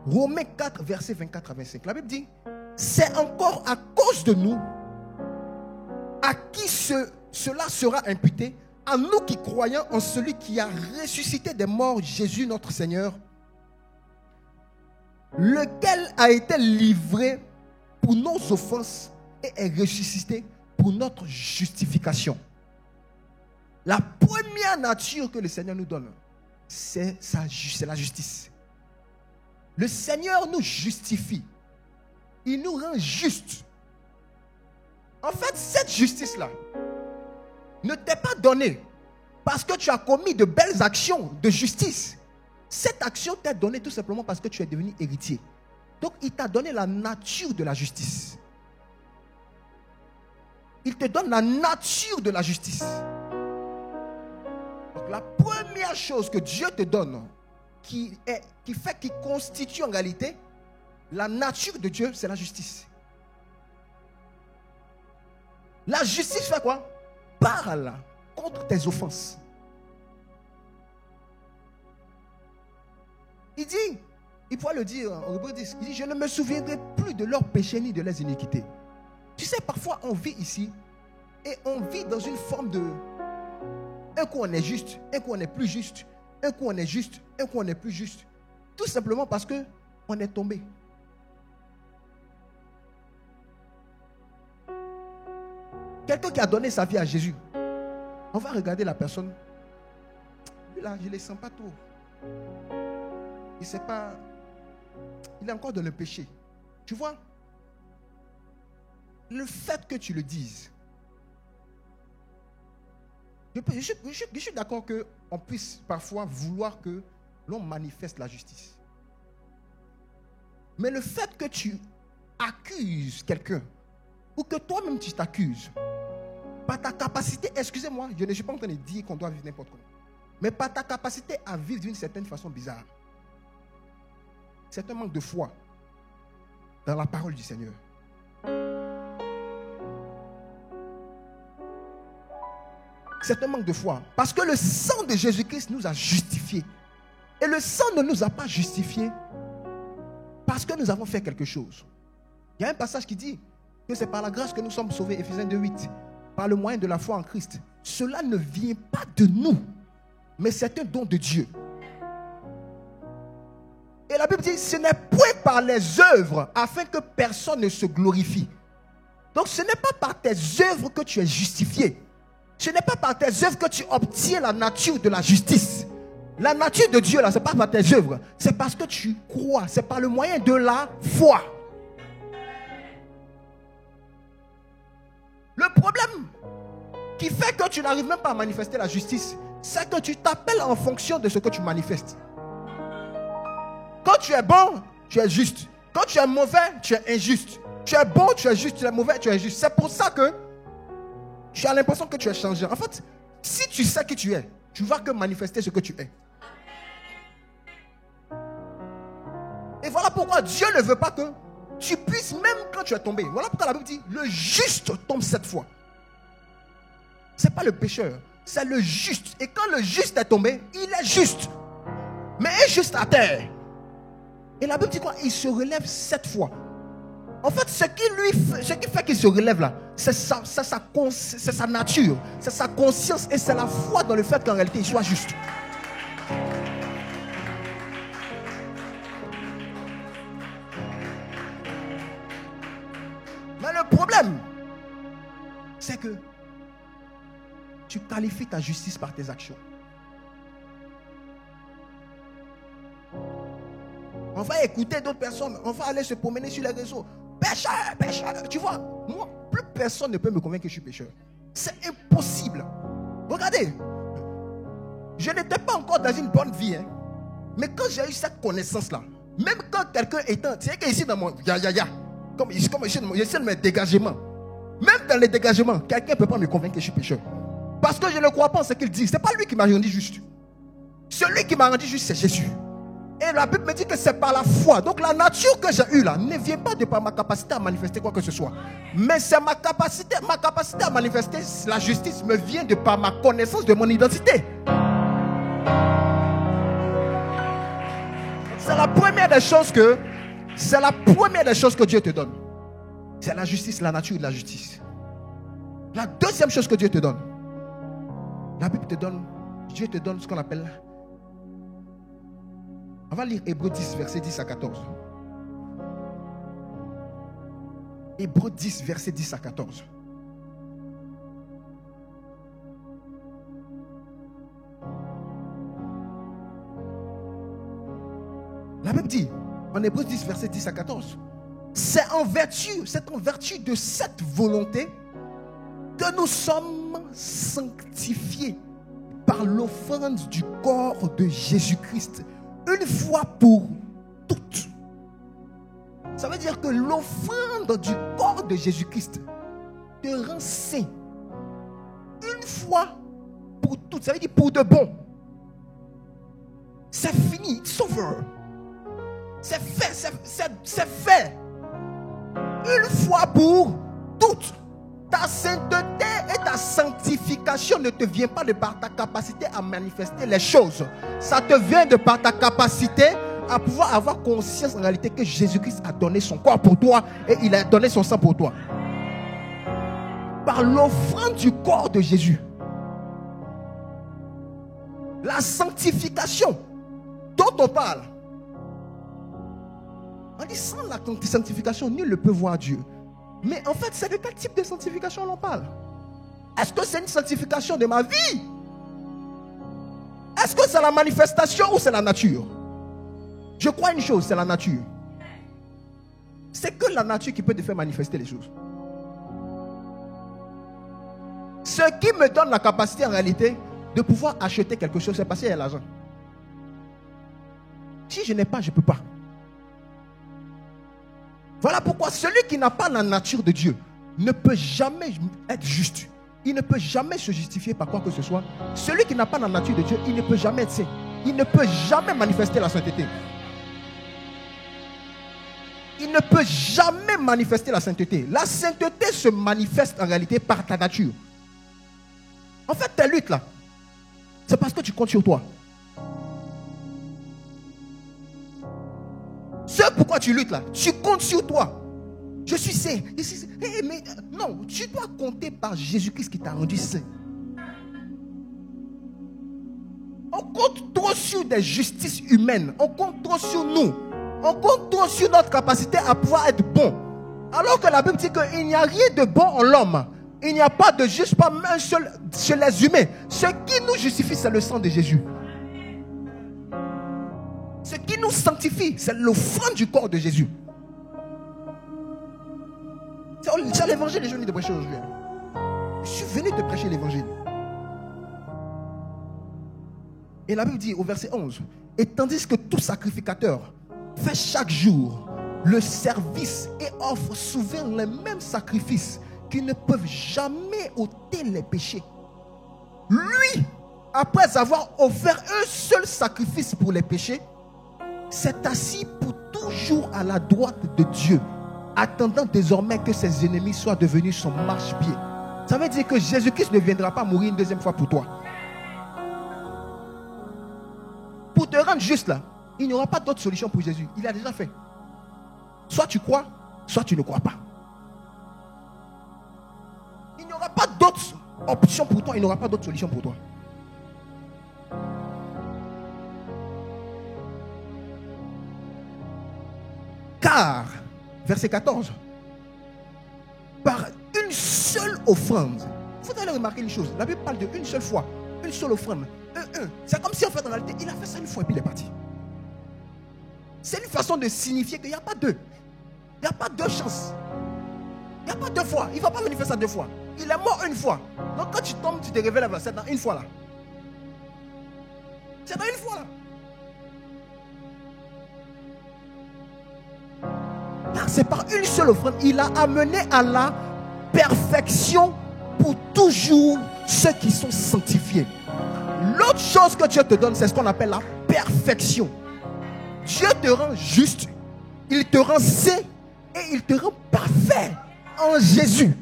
Romains 4, versets 24 à 25. La Bible dit, c'est encore à cause de nous à qui cela sera imputé, à nous qui croyons en celui qui a ressuscité des morts, Jésus notre Seigneur, lequel a été livré pour nos offenses et est ressuscité pour notre justification. La première nature que le Seigneur nous donne, c'est la justice. Le Seigneur nous justifie. Il nous rend justes. En fait, cette justice-là ne t'est pas donnée parce que tu as commis de belles actions de justice. Cette action t'est donnée tout simplement parce que tu es devenu héritier. Donc, il t'a donné la nature de la justice. Il te donne la nature de la justice. Donc, la première chose que Dieu te donne, qui constitue en réalité la nature de Dieu, c'est la justice. La justice fait quoi? Parle contre tes offenses. Il dit, il pourrait le dire en Hébreux 10, il dit, je ne me souviendrai plus de leurs péchés ni de leurs iniquités. Tu sais, parfois on vit ici et on vit dans une forme de, un coup on est juste, un coup on est plus juste, un coup on est juste, un coup on est plus juste. Tout simplement parce que on est tombé. Quelqu'un qui a donné sa vie à Jésus, on va regarder la personne. Lui là, je ne le sens pas trop. Il sait pas. Il est encore dans le péché. Tu vois? Le fait que tu le dises. Je suis d'accord qu'on puisse parfois vouloir que l'on manifeste la justice. Mais le fait que tu accuses quelqu'un, ou que toi-même tu t'accuses, par ta capacité, excusez-moi, je ne suis pas en train de dire qu'on doit vivre n'importe comment, mais par ta capacité à vivre d'une certaine façon bizarre, c'est un manque de foi dans la parole du Seigneur. C'est un manque de foi. Parce que le sang de Jésus-Christ nous a justifiés. Et le sang ne nous a pas justifiés parce que nous avons fait quelque chose. Il y a un passage qui dit que c'est par la grâce que nous sommes sauvés, Éphésiens 2:8, par le moyen de la foi en Christ. Cela ne vient pas de nous, mais c'est un don de Dieu. Et la Bible dit, ce n'est point par les œuvres afin que personne ne se glorifie. Donc ce n'est pas par tes œuvres que tu es justifié. Ce n'est pas par tes œuvres que tu obtiens la nature de la justice. La nature de Dieu, là, ce n'est pas par tes œuvres. C'est parce que tu crois. C'est par le moyen de la foi. Le problème qui fait que tu n'arrives même pas à manifester la justice, c'est que tu t'appelles en fonction de ce que tu manifestes. Quand tu es bon, tu es juste. Quand tu es mauvais, tu es injuste. Tu es bon, tu es juste. Tu es mauvais, tu es injuste. C'est pour ça que tu as l'impression que tu es changé. En fait, si tu sais qui tu es, tu vas que manifester ce que tu es. Et voilà pourquoi Dieu ne veut pas que tu puisses, même quand tu es tombé. Voilà pourquoi la Bible dit, le juste tombe 7 fois. Ce n'est pas le pécheur, c'est le juste. Et quand le juste est tombé, il est juste. Mais il est juste à terre. Et la Bible dit quoi? Il se relève 7 fois. En fait, ce qui fait qu'il se relève là, c'est sa nature, c'est sa conscience et c'est la foi dans le fait qu'en réalité il soit juste. Mais le problème, c'est que tu qualifies ta justice par tes actions. On va écouter d'autres personnes, on va aller se promener sur les réseaux. Pécheur, pécheur. Tu vois, moi, plus personne ne peut me convaincre que je suis pécheur. C'est impossible. Regardez, je n'étais pas encore dans une bonne vie. Hein. Mais quand j'ai eu cette connaissance-là, même quand quelqu'un est... Tu sais qu'ici dans mon... Comme j'essaie de mes dégagements. Même dans les dégagements, quelqu'un ne peut pas me convaincre que je suis pécheur. Parce que je ne crois pas en ce qu'il dit. Ce n'est pas lui qui m'a rendu juste. Celui qui m'a rendu juste, c'est Jésus. Et la Bible me dit que c'est par la foi. Donc la nature que j'ai eue là ne vient pas de par ma capacité à manifester quoi que ce soit. Mais c'est ma capacité à manifester la justice me vient de par ma connaissance de mon identité. C'est la première des choses que Dieu te donne. C'est la justice, la nature de la justice. La deuxième chose que Dieu te donne, la Bible te donne, Dieu te donne ce qu'on appelle... On va lire Hébreux 10, verset 10 à 14. Hébreux 10, verset 10 à 14. La Bible dit, en Hébreux 10, verset 10 à 14, c'est en vertu de cette volonté que nous sommes sanctifiés par l'offrande du corps de Jésus-Christ. Une fois pour toutes. Ça veut dire que l'offrande du corps de Jésus-Christ te rend saint. Une fois pour toutes. Ça veut dire pour de bon. C'est fini. It's over. C'est fait. C'est fait. Une fois pour toutes. Ta sainteté et ta sanctification ne te vient pas de par ta capacité à manifester les choses. Ça te vient de par ta capacité à pouvoir avoir conscience en réalité que Jésus-Christ a donné son corps pour toi et il a donné son sang pour toi. Par l'offrande du corps de Jésus. La sanctification dont on parle. On dit sans la sanctification, nul ne peut voir Dieu. Mais en fait, c'est de quel type de sanctification l'on parle? Est-ce que c'est une sanctification de ma vie? Est-ce que c'est la manifestation ou c'est la nature? Je crois une chose, c'est la nature. C'est que la nature qui peut te faire manifester les choses. Ce qui me donne la capacité en réalité de pouvoir acheter quelque chose, c'est parce qu'il y a l'argent. Si je n'ai pas, je ne peux pas. Voilà pourquoi celui qui n'a pas la nature de Dieu ne peut jamais être juste. Il ne peut jamais se justifier par quoi que ce soit. Celui qui n'a pas la nature de Dieu, il ne peut jamais être saint. Il ne peut jamais manifester la sainteté. Il ne peut jamais manifester la sainteté. La sainteté se manifeste en réalité par ta nature. En fait, ta lutte là, c'est parce que tu comptes sur toi. Ce pourquoi tu luttes là, tu comptes sur toi. Je suis saint. Mais non, tu dois compter par Jésus-Christ qui t'a rendu saint. On compte trop sur des justices humaines. On compte trop sur nous. On compte trop sur notre capacité à pouvoir être bon. Alors que la Bible dit qu'il n'y a rien de bon en l'homme. Il n'y a pas de juste, pas un seul chez les humains. Ce qui nous justifie, c'est le sang de Jésus. Ce qui nous sanctifie, c'est l'offrande du corps de Jésus. C'est l'évangile que je viens de prêcher aujourd'hui. Je suis venu te prêcher l'évangile. Et la Bible dit au verset 11, et tandis que tout sacrificateur fait chaque jour le service et offre souvent les mêmes sacrifices qui ne peuvent jamais ôter les péchés. Lui, après avoir offert un seul sacrifice pour les péchés, s'est assis pour toujours à la droite de Dieu, attendant désormais que ses ennemis soient devenus son marchepied. Ça veut dire que Jésus-Christ ne viendra pas mourir une deuxième fois pour toi. Pour te rendre juste là, il n'y aura pas d'autre solution pour Jésus. Il a déjà fait. Soit tu crois, soit tu ne crois pas. Il n'y aura pas d'autre option pour toi. Il n'y aura pas d'autre solution pour toi. Car, verset 14, par une seule offrande, vous allez remarquer une chose. La Bible parle de une seule fois, une seule offrande. C'est comme si en fait en réalité, il a fait ça une fois et puis il est parti. C'est une façon de signifier qu'il n'y a pas deux. Il n'y a pas deux chances. Il n'y a pas deux fois. Il ne va pas venir faire ça deux fois. Il est mort une fois. Donc quand tu tombes, tu te révèles, c'est dans une fois là. C'est dans une fois là. Car c'est par une seule offrande, il a amené à la perfection pour toujours ceux qui sont sanctifiés. L'autre chose que Dieu te donne, c'est ce qu'on appelle la perfection. Dieu te rend juste, il te rend saint et il te rend parfait en Jésus.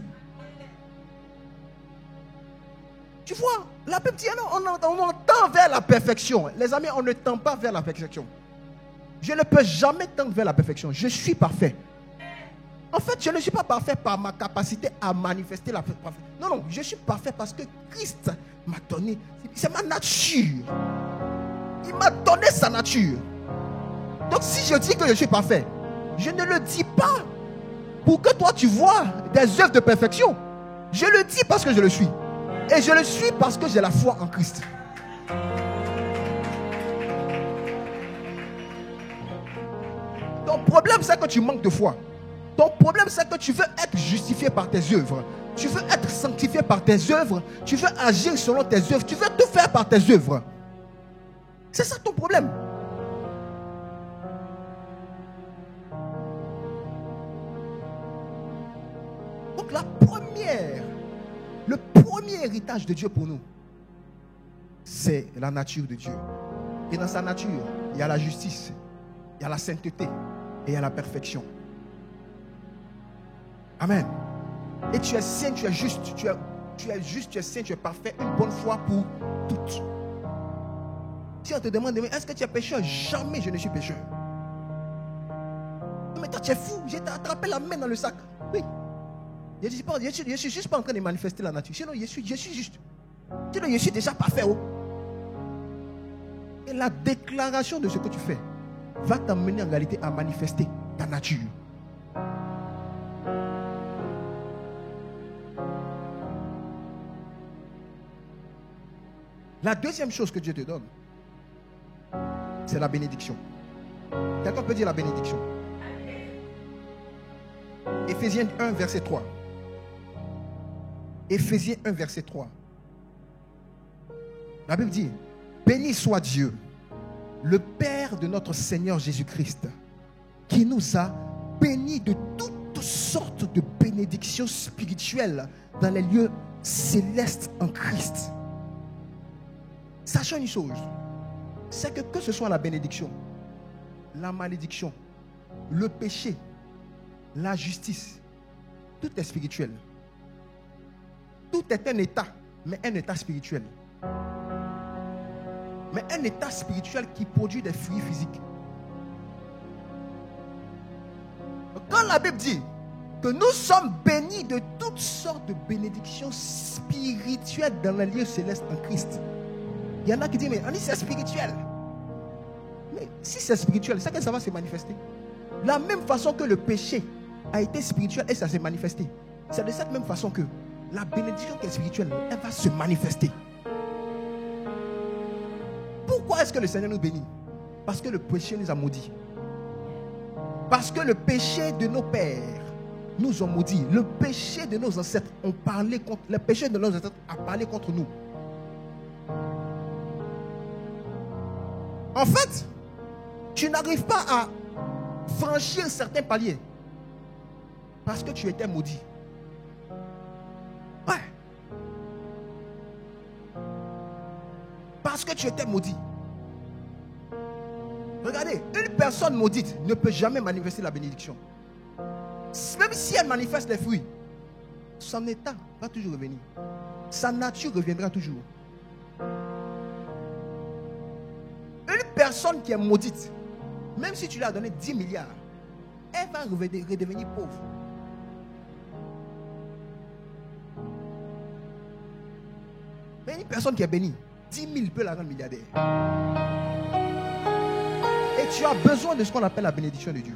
Tu vois, la Bible dit, non, on tend vers la perfection. Les amis, on ne tend pas vers la perfection. Je ne peux jamais tendre vers la perfection. Je suis parfait. En fait, je ne suis pas parfait par ma capacité à manifester la perfection. Non, non, je suis parfait parce que Christ m'a donné. C'est ma nature. Il m'a donné sa nature. Donc si je dis que je suis parfait, je ne le dis pas pour que toi tu vois des œuvres de perfection. Je le dis parce que je le suis. Et je le suis parce que j'ai la foi en Christ. Ton problème, c'est que tu manques de foi. Ton problème, c'est que tu veux être justifié par tes œuvres. Tu veux être sanctifié par tes œuvres. Tu veux agir selon tes œuvres. Tu veux tout faire par tes œuvres. C'est ça ton problème. Donc le premier héritage de Dieu pour nous, c'est la nature de Dieu. Et dans sa nature, il y a la justice, il y a la sainteté et il y a la perfection. Amen. Et tu es saint, tu es juste, tu es juste, tu es saint, tu es parfait, une bonne fois pour toutes. Si on te demande, est-ce que tu es pécheur? Jamais je ne suis pécheur. Non mais toi tu es fou, j'ai attrapé la main dans le sac. Oui. Je ne suis juste pas en train de manifester la nature. Sinon, je suis juste. Sinon, je suis déjà parfait. Oh. Et la déclaration de ce que tu fais va t'amener en réalité à manifester ta nature. La deuxième chose que Dieu te donne, c'est la bénédiction. Quelqu'un peut dire la bénédiction? Éphésiens 1, verset 3. Éphésiens 1, verset 3. La Bible dit, béni soit Dieu, le Père de notre Seigneur Jésus-Christ, qui nous a bénis de toutes sortes de bénédictions spirituelles dans les lieux célestes en Christ. Sachant une chose, c'est que ce soit la bénédiction, la malédiction, le péché, la justice, tout est spirituel. Tout est un état, mais un état spirituel. Mais un état spirituel qui produit des fruits physiques. la Bible dit que nous sommes bénis de toutes sortes de bénédictions spirituelles dans les lieux célestes en Christ. Il y en a qui disent, mais on dit c'est spirituel. Mais si c'est spirituel, c'est que ça va se manifester. De la même façon que le péché a été spirituel et ça s'est manifesté, c'est de cette même façon que la bénédiction qui est spirituelle, elle va se manifester. Pourquoi est-ce que le Seigneur nous bénit? Parce que le péché nous a maudits. Parce que le péché de nos pères nous ont maudits. Le péché de nos ancêtres ont parlé contre. Le péché de nos ancêtres a parlé contre nous. En fait, tu n'arrives pas à franchir certains paliers parce que tu étais maudit. Ouais. Parce que tu étais maudit. Regardez, une personne maudite ne peut jamais manifester la bénédiction. Même si elle manifeste les fruits, son état va toujours revenir. Sa nature reviendra toujours. Une personne qui est maudite, même si tu lui as donné 10 milliards, elle va redevenir pauvre. Mais une personne qui est bénie, 10 000 peut la rendre milliardaire. Et tu as besoin de ce qu'on appelle la bénédiction de Dieu.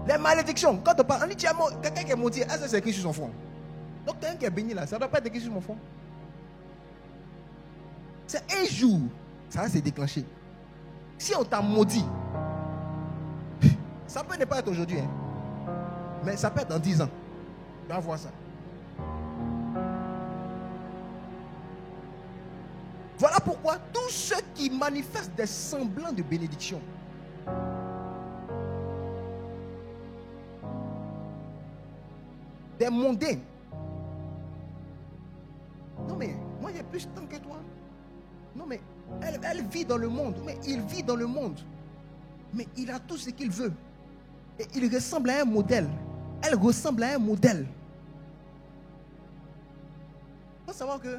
Les malédictions, quand on parle, on dit quelqu'un qui est maudit, est-ce que c'est écrit sur son front? Donc quelqu'un qui est béni là, ça ne doit pas être écrit sur mon front. C'est un jour, ça va se déclencher. Si on t'a maudit, ça peut ne pas être aujourd'hui, hein, mais ça peut être dans 10 ans. Tu vas voir ça. Voilà pourquoi tous ceux qui manifestent des semblants de bénédiction, des mondains. Non mais, moi j'ai plus de temps que toi. Non mais, elle vit dans le monde. Mais il vit dans le monde. Mais il a tout ce qu'il veut. Et il ressemble à un modèle. Elle ressemble à un modèle. Il faut savoir que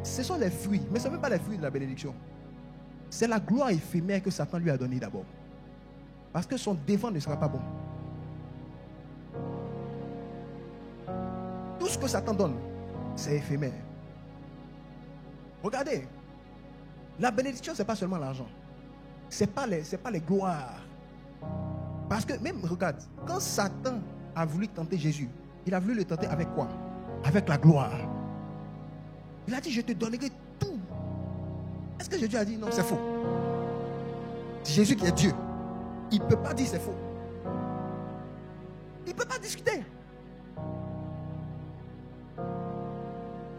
ce sont les fruits. Mais ce n'est même pas les fruits de la bénédiction. C'est la gloire éphémère que Satan lui a donnée d'abord. Parce que son devant ne sera pas bon. Tout ce que Satan donne, c'est éphémère. Regardez, la bénédiction, ce n'est pas seulement l'argent. Ce n'est pas les gloires. Parce que même, regarde, quand Satan a voulu tenter Jésus, il a voulu le tenter avec quoi? Avec la gloire. Il a dit, je te donnerai tout. Est-ce que Jésus a dit non, c'est faux? Jésus qui est Dieu, il ne peut pas dire c'est faux. Il ne peut pas discuter.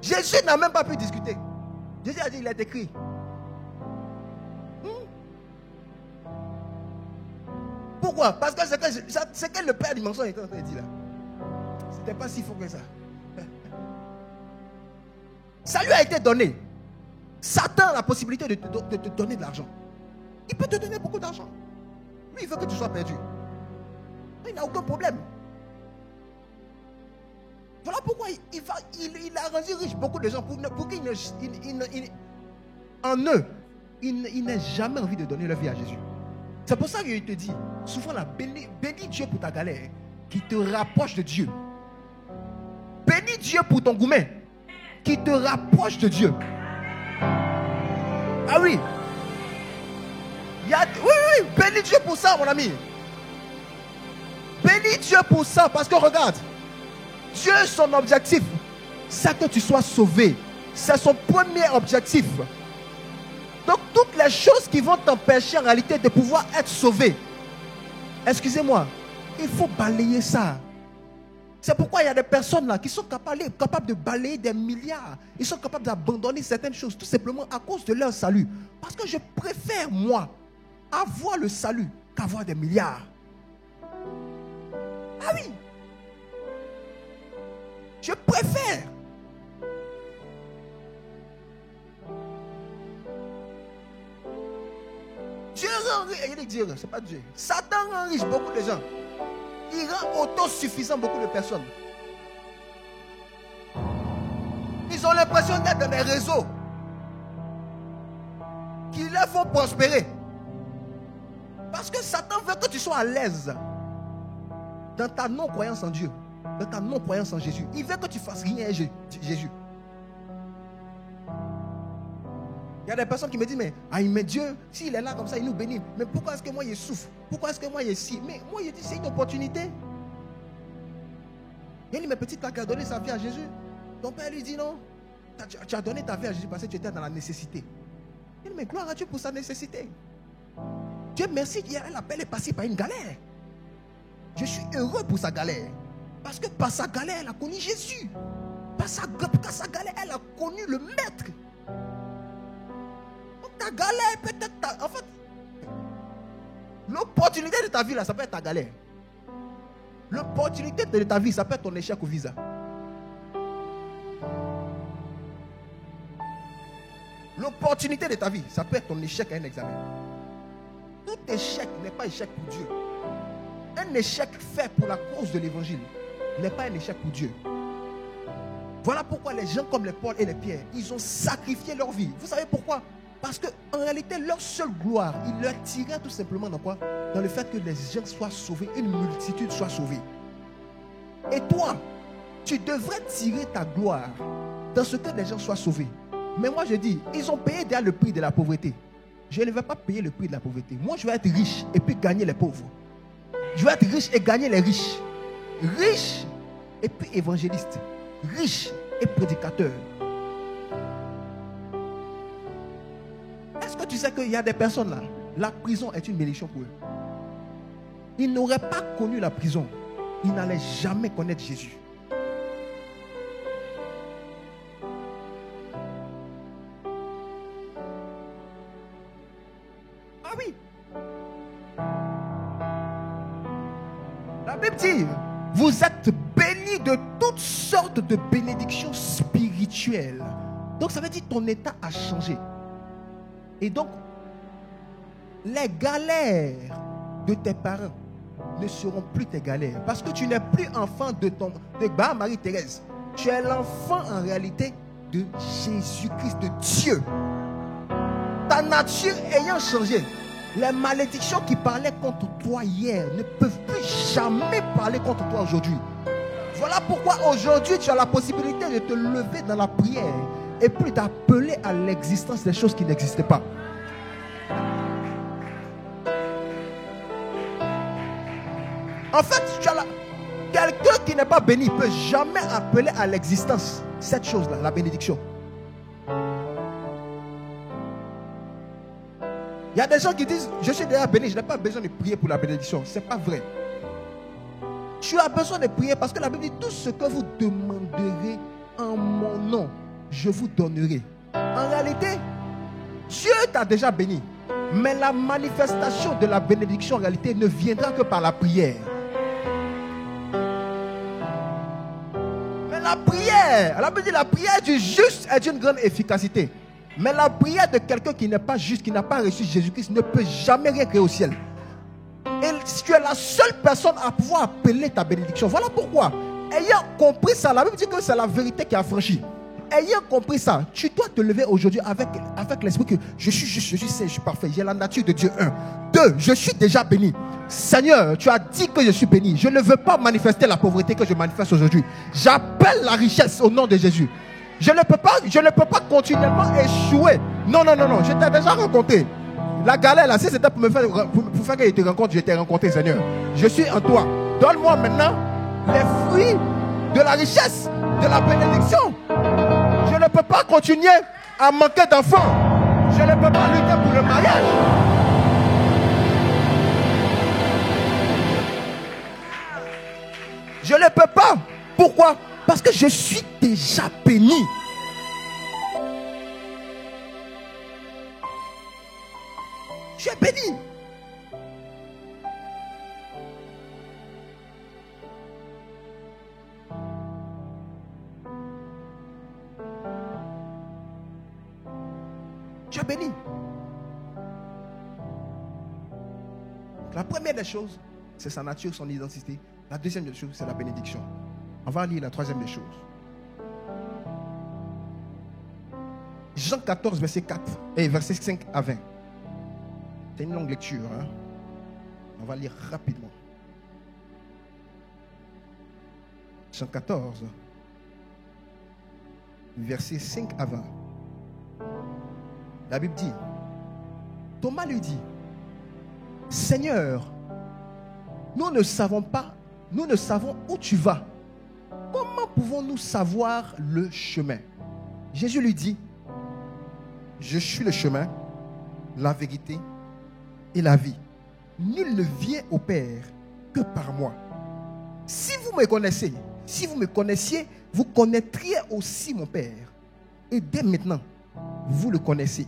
Jésus n'a même pas pu discuter. Jésus a dit, il est écrit. Pourquoi? Parce que c'est que le père du mensonge était en train de dire là. C'était pas si faux que ça. Ça lui a été donné. Satan a la possibilité de te donner de l'argent. Il peut te donner beaucoup d'argent. Lui, il veut que tu sois perdu. Il n'a aucun problème. Voilà pourquoi il a rendu riche beaucoup de gens pour qu'ils en eux, ils n'aient jamais envie de donner leur vie à Jésus. C'est pour ça qu'il te dit, souvent là, bénis Dieu pour ta galère, qui te rapproche de Dieu. Bénis Dieu pour ton gourmet, qui te rapproche de Dieu. Ah oui. Oui, bénis Dieu pour ça, mon ami. Bénis Dieu pour ça, parce que regarde, Dieu, son objectif, c'est que tu sois sauvé. C'est son premier objectif. Donc, toutes les choses qui vont t'empêcher en réalité de pouvoir être sauvé, excusez-moi, il faut balayer ça. C'est pourquoi il y a des personnes là qui sont capables de balayer des milliards. Ils sont capables d'abandonner certaines choses, tout simplement à cause de leur salut. Parce que je préfère, moi, avoir le salut qu'avoir des milliards. Ah oui. Je préfère. Dieu rend riche. Il dit Dieu, c'est pas Dieu. Satan rend riche beaucoup de gens. Il rend autosuffisant beaucoup de personnes. Ils ont l'impression d'être dans des réseaux qui filets vont prospérer. Parce que Satan veut que tu sois à l'aise dans ta non-croyance en Dieu, dans ta non-croyance en Jésus. Il veut que tu fasses rien à Jésus. Il y a des personnes qui me disent, mais Dieu, s'il est là comme ça, il nous bénit. Mais pourquoi est-ce que moi, je souffre? Pourquoi est-ce que moi, je suis? Mais moi, je dis, c'est une opportunité. Il dit, mais petit, tu as donné sa vie à Jésus. Ton père lui dit, non, tu as donné ta vie à Jésus parce que tu étais dans la nécessité. Il dit, mais gloire à Dieu pour sa nécessité. Dieu merci, elle est passée par une galère. Je suis heureux pour sa galère. Parce que par sa galère, elle a connu Jésus. Par sa galère, elle a connu le Maître. Donc ta galère, peut-être, en fait, l'opportunité de ta vie, là, ça peut être ta galère. L'opportunité de ta vie, ça peut être ton échec au visa. L'opportunité de ta vie, ça peut être ton échec à un examen. Tout échec n'est pas échec pour Dieu. Un échec fait pour la cause de l'évangile n'est pas un échec pour Dieu. Voilà pourquoi les gens comme les Paul et les Pierre, ils ont sacrifié leur vie. Vous savez pourquoi? Parce qu'en réalité, leur seule gloire, ils leur tiraient tout simplement dans quoi? Dans le fait que les gens soient sauvés, une multitude soit sauvée. Et toi, tu devrais tirer ta gloire dans ce que les gens soient sauvés. Mais moi je dis, ils ont payé déjà le prix de la pauvreté. Je ne vais pas payer le prix de la pauvreté. Moi je vais être riche et puis gagner les pauvres. Je vais être riche et gagner les riches. Riche et puis évangéliste. Riche et prédicateur. Est-ce que tu sais qu'il y a des personnes là, la prison est une bénédiction pour eux. Ils n'auraient pas connu la prison. Ils n'allaient jamais connaître Jésus. Ah oui. La Bible dit, vous êtes bénis de toutes sortes de bénédictions spirituelles. Donc ça veut dire que ton état a changé. Et donc, les galères de tes parents ne seront plus tes galères. Parce que tu n'es plus enfant de Marie-Thérèse. Tu es l'enfant en réalité de Jésus-Christ, de Dieu. Ta nature ayant changé, les malédictions qui parlaient contre toi hier ne peuvent plus jamais parler contre toi aujourd'hui. Voilà pourquoi aujourd'hui tu as la possibilité de te lever dans la prière et puis d'appeler à l'existence des choses qui n'existaient pas. En fait, quelqu'un qui n'est pas béni ne peut jamais appeler à l'existence cette chose-là, la bénédiction. Il y a des gens qui disent, je suis déjà béni, je n'ai pas besoin de prier pour la bénédiction. Ce n'est pas vrai. Tu as besoin de prier parce que la Bible dit, tout ce que vous demanderez en mon nom, je vous donnerai. En réalité, Dieu t'a déjà béni. Mais la manifestation de la bénédiction en réalité ne viendra que par la prière. Mais la prière, la Bible dit, la prière du juste est d'une grande efficacité. Mais la prière de quelqu'un qui n'est pas juste, qui n'a pas reçu Jésus-Christ, ne peut jamais rien créer au ciel. Et tu es la seule personne à pouvoir appeler ta bénédiction. Voilà pourquoi, ayant compris ça, la Bible dit que c'est la vérité qui a franchi. Ayant compris ça, tu dois te lever aujourd'hui avec l'esprit que je suis juste, je suis saint, je suis parfait. J'ai la nature de Dieu. 1. 2. Je suis déjà béni. Seigneur, tu as dit que je suis béni. Je ne veux pas manifester la pauvreté que je manifeste aujourd'hui. J'appelle la richesse au nom de Jésus. Je ne peux pas continuellement échouer. Non. Je t'ai déjà rencontré. La galère là, si c'était pour faire que je te rencontre, je t'ai rencontré, Seigneur. Je suis en toi. Donne-moi maintenant les fruits de la richesse, de la bénédiction. Je ne peux pas continuer à manquer d'enfants. Je ne peux pas lutter pour le mariage. Je ne peux pas. Pourquoi? Parce que je suis déjà béni. Tu es béni. Tu es béni. La première des choses, c'est sa nature, son identité. La deuxième des choses, c'est la bénédiction. On va lire la troisième des choses. Jean 14, verset 4 et verset 5 à 20. C'est une longue lecture. Hein? On va lire rapidement. 114, versets 5 à 20. La Bible dit, Thomas lui dit, Seigneur, nous ne savons où tu vas. Comment pouvons-nous savoir le chemin? Jésus lui dit, je suis le chemin, la vérité et la vie. Nul ne vient au Père que par moi. Si vous me connaissez, si vous me connaissiez, vous connaîtriez aussi mon Père. Et dès maintenant, vous le connaissez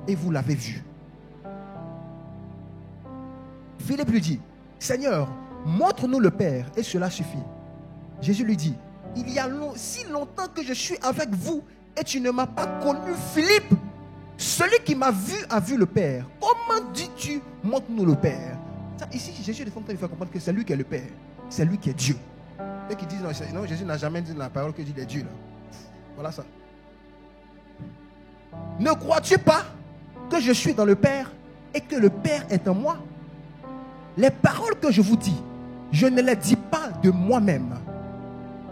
et vous l'avez vu. Philippe lui dit, Seigneur, montre-nous le Père et cela suffit. Jésus lui dit, il y a si longtemps que je suis avec vous et tu ne m'as pas connu, Philippe. Celui qui m'a vu a vu le Père. Comment dis-tu, montre-nous le Père? Ça, ici, Jésus est en train de faire comprendre que c'est lui qui est le Père. C'est lui qui est Dieu. Ceux qui disent non, Jésus n'a jamais dit la parole que dit les dieux. Là. Voilà ça. Ne crois-tu pas que je suis dans le Père et que le Père est en moi? Les paroles que je vous dis, je ne les dis pas de moi-même.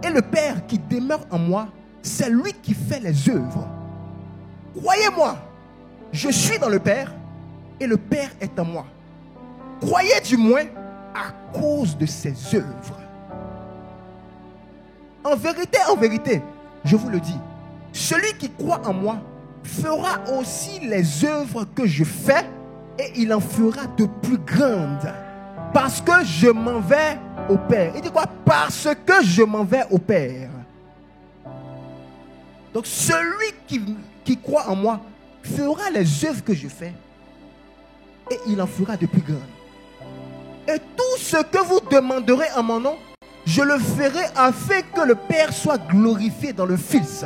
Et le Père qui demeure en moi, c'est lui qui fait les œuvres. Croyez-moi, je suis dans le Père et le Père est en moi. Croyez du moins à cause de ses œuvres. En vérité, je vous le dis, celui qui croit en moi fera aussi les œuvres que je fais et il en fera de plus grandes. Parce que je m'en vais au Père. Il dit quoi? Parce que je m'en vais au Père. Donc celui qui croit en moi fera les œuvres que je fais et il en fera de plus grandes. Et tout ce que vous demanderez en mon nom, je le ferai afin que le Père soit glorifié dans le Fils.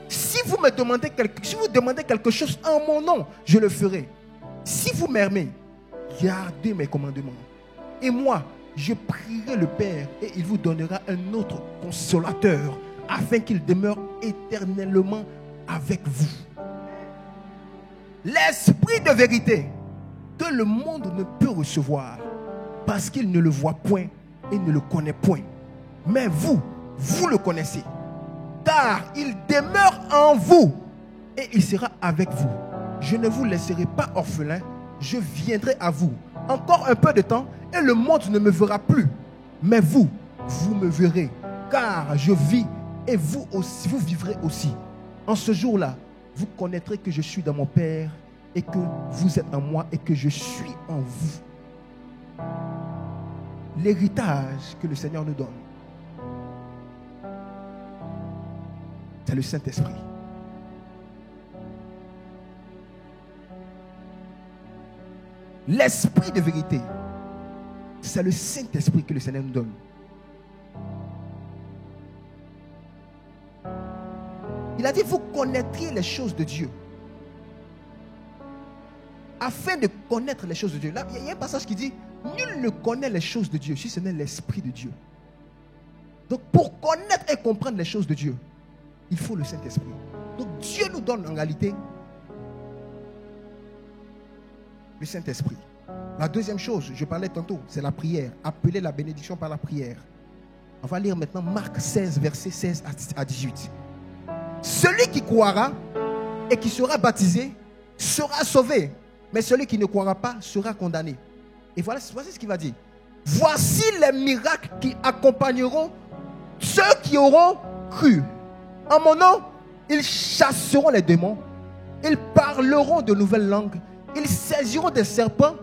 Si vous demandez quelque chose en mon nom, je le ferai. Si vous m'aimez, gardez mes commandements. Et moi, je prierai le Père et il vous donnera un autre consolateur afin qu'il demeure éternellement avec vous. L'Esprit de vérité que le monde ne peut recevoir parce qu'il ne le voit point et ne le connaît point. Mais vous le connaissez. Car il demeure en vous et il sera avec vous. Je ne vous laisserai pas orphelin, je viendrai à vous. Encore un peu de temps et le monde ne me verra plus. Mais vous me verrez. Car je vis et vous aussi, vous vivrez aussi. En ce jour-là, vous connaîtrez que je suis dans mon Père et que vous êtes en moi et que je suis en vous. L'héritage que le Seigneur nous donne, c'est le Saint-Esprit. L'Esprit de vérité, c'est le Saint-Esprit que le Seigneur nous donne. Il a dit, vous connaîtriez les choses de Dieu. Afin de connaître les choses de Dieu. Là, il y a un passage qui dit, nul ne connaît les choses de Dieu si ce n'est l'Esprit de Dieu. Donc, pour connaître et comprendre les choses de Dieu, il faut le Saint-Esprit. Donc, Dieu nous donne en réalité le Saint-Esprit. La deuxième chose, je parlais tantôt, c'est la prière. Appeler la bénédiction par la prière. On va lire maintenant Marc 16, versets 16 à 18. Celui qui croira et qui sera baptisé sera sauvé. Mais celui qui ne croira pas sera condamné. Et voici ce qu'il va dire. Voici les miracles qui accompagneront ceux qui auront cru. En mon nom, ils chasseront les démons. Ils parleront de nouvelles langues. Ils saisiront des serpents.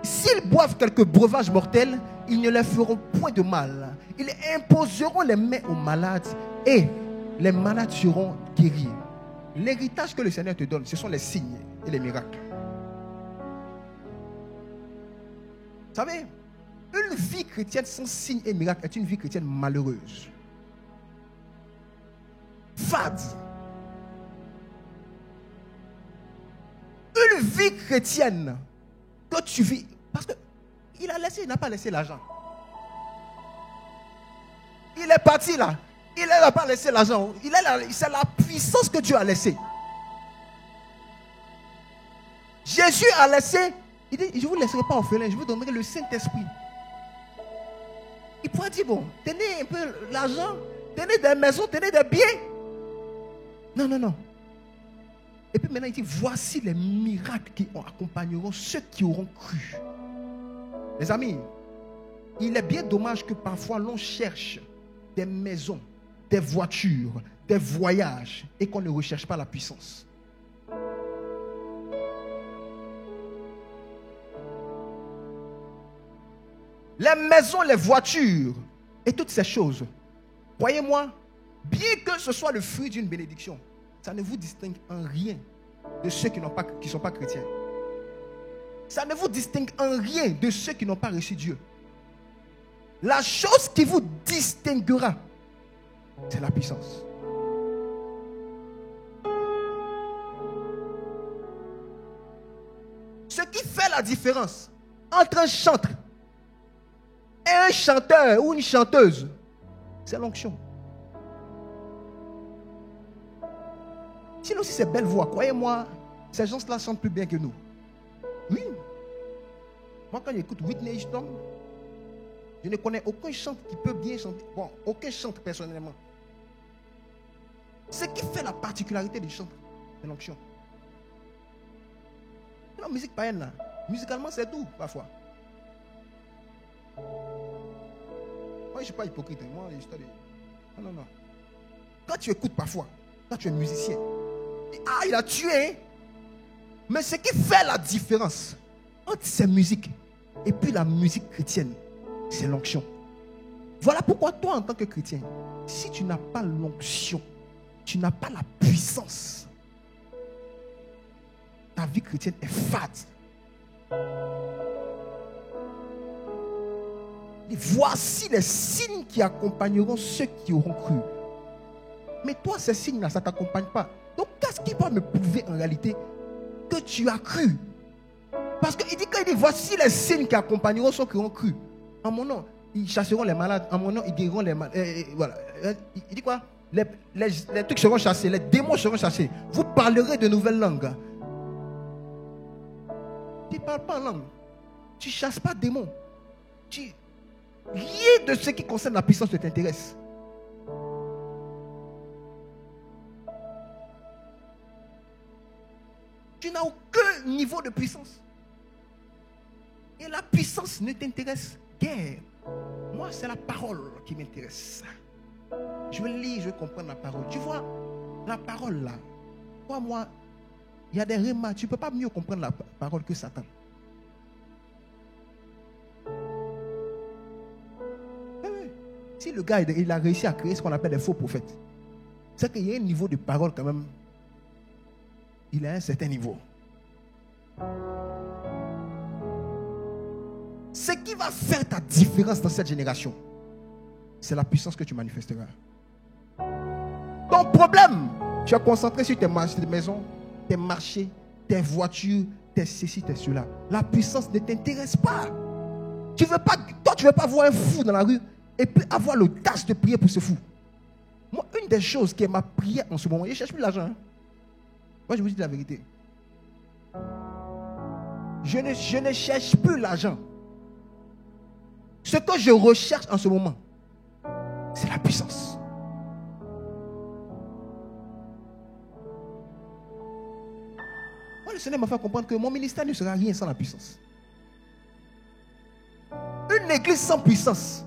S'ils boivent quelques breuvages mortels, ils ne leur feront point de mal. Ils imposeront les mains aux malades et les malades seront guéris. L'héritage que le Seigneur te donne, ce sont les signes et les miracles. Vous savez, une vie chrétienne sans signes et miracles est une vie chrétienne malheureuse. Fade. Une vie chrétienne que tu vis, parce qu'il n'a pas laissé l'argent. Il est parti là. Il n'a pas laissé l'argent. C'est la puissance que Dieu a laissée. Jésus a laissé Il dit, je ne vous laisserai pas orphelin, je vous donnerai le Saint-Esprit. Il pourrait dire, bon, tenez un peu l'argent, tenez des maisons, tenez des biens. Non, non, non. Et puis maintenant, il dit, voici les miracles qui accompagneront ceux qui auront cru. Les amis, il est bien dommage que parfois l'on cherche des maisons, des voitures, des voyages et qu'on ne recherche pas la puissance. Les maisons, les voitures et toutes ces choses, croyez-moi, bien que ce soit le fruit d'une bénédiction, ça ne vous distingue en rien de ceux qui ne sont pas chrétiens. Ça ne vous distingue en rien de ceux qui n'ont pas reçu Dieu. La chose qui vous distinguera, c'est la puissance. Ce qui fait la différence entre un chanteur et un chanteur ou une chanteuse, c'est l'onction. Sinon, si c'est belle voix, croyez-moi, ces gens-là chantent plus bien que nous. Oui. Moi, quand j'écoute Whitney Houston, je ne connais aucun chanteur qui peut bien chanter. Bon, aucun chanteur personnellement. Ce qui fait la particularité des chants, c'est l'onction. La musique païenne, là, musicalement, c'est doux, parfois. Moi, je ne suis pas hypocrite. Moi, l'histoire de... Non, non, non. Quand tu écoutes parfois, quand tu es musicien, ah, il a tué, hein? Mais ce qui fait la différence entre ces musiques et puis la musique chrétienne, c'est l'onction. Voilà pourquoi toi, en tant que chrétien, si tu n'as pas l'onction, tu n'as pas la puissance, ta vie chrétienne est fade. Et voici les signes qui accompagneront ceux qui auront cru. Mais toi, ces signes-là, ça ne t'accompagne pas. Donc, qu'est-ce qui va me prouver en réalité que tu as cru? Parce qu'il dit, quand il dit, voici les signes qui accompagneront ceux qui auront cru. En mon nom, ils chasseront les malades. En mon nom, ils guériront les malades. Voilà. Il dit quoi? Les trucs seront chassés, les démons seront chassés. Vous parlerez de nouvelles langues. Tu ne parles pas en langue. Tu ne chasses pas de démons. Rien de ce qui concerne la puissance ne t'intéresse. Tu n'as aucun niveau de puissance. Et la puissance ne t'intéresse guère. Moi, c'est la parole qui m'intéresse. Je veux lire, je veux comprendre la parole. Tu vois, la parole là, moi, il y a des remarques. Tu ne peux pas mieux comprendre la parole que Satan. Si le gars il a réussi à créer ce qu'on appelle des faux prophètes, c'est qu'il y a un niveau de parole quand même. Il a un certain niveau. Ce qui va faire ta différence dans cette génération, c'est la puissance que tu manifesteras. Ton problème, tu es concentré sur tes maisons, tes marchés, tes voitures, tes ceci, tes cela. La puissance ne t'intéresse pas. Tu veux pas, toi, tu ne veux pas voir un fou dans la rue et puis avoir l'audace de prier pour ce fou. Moi, une des choses qui est ma prière en ce moment, je ne cherche plus l'argent. Hein. Moi, je vous dis la vérité. Je ne cherche plus l'argent. Ce que je recherche en ce moment, c'est la puissance. Moi, le Seigneur m'a fait comprendre que mon ministère ne sera rien sans la puissance. Une église sans puissance,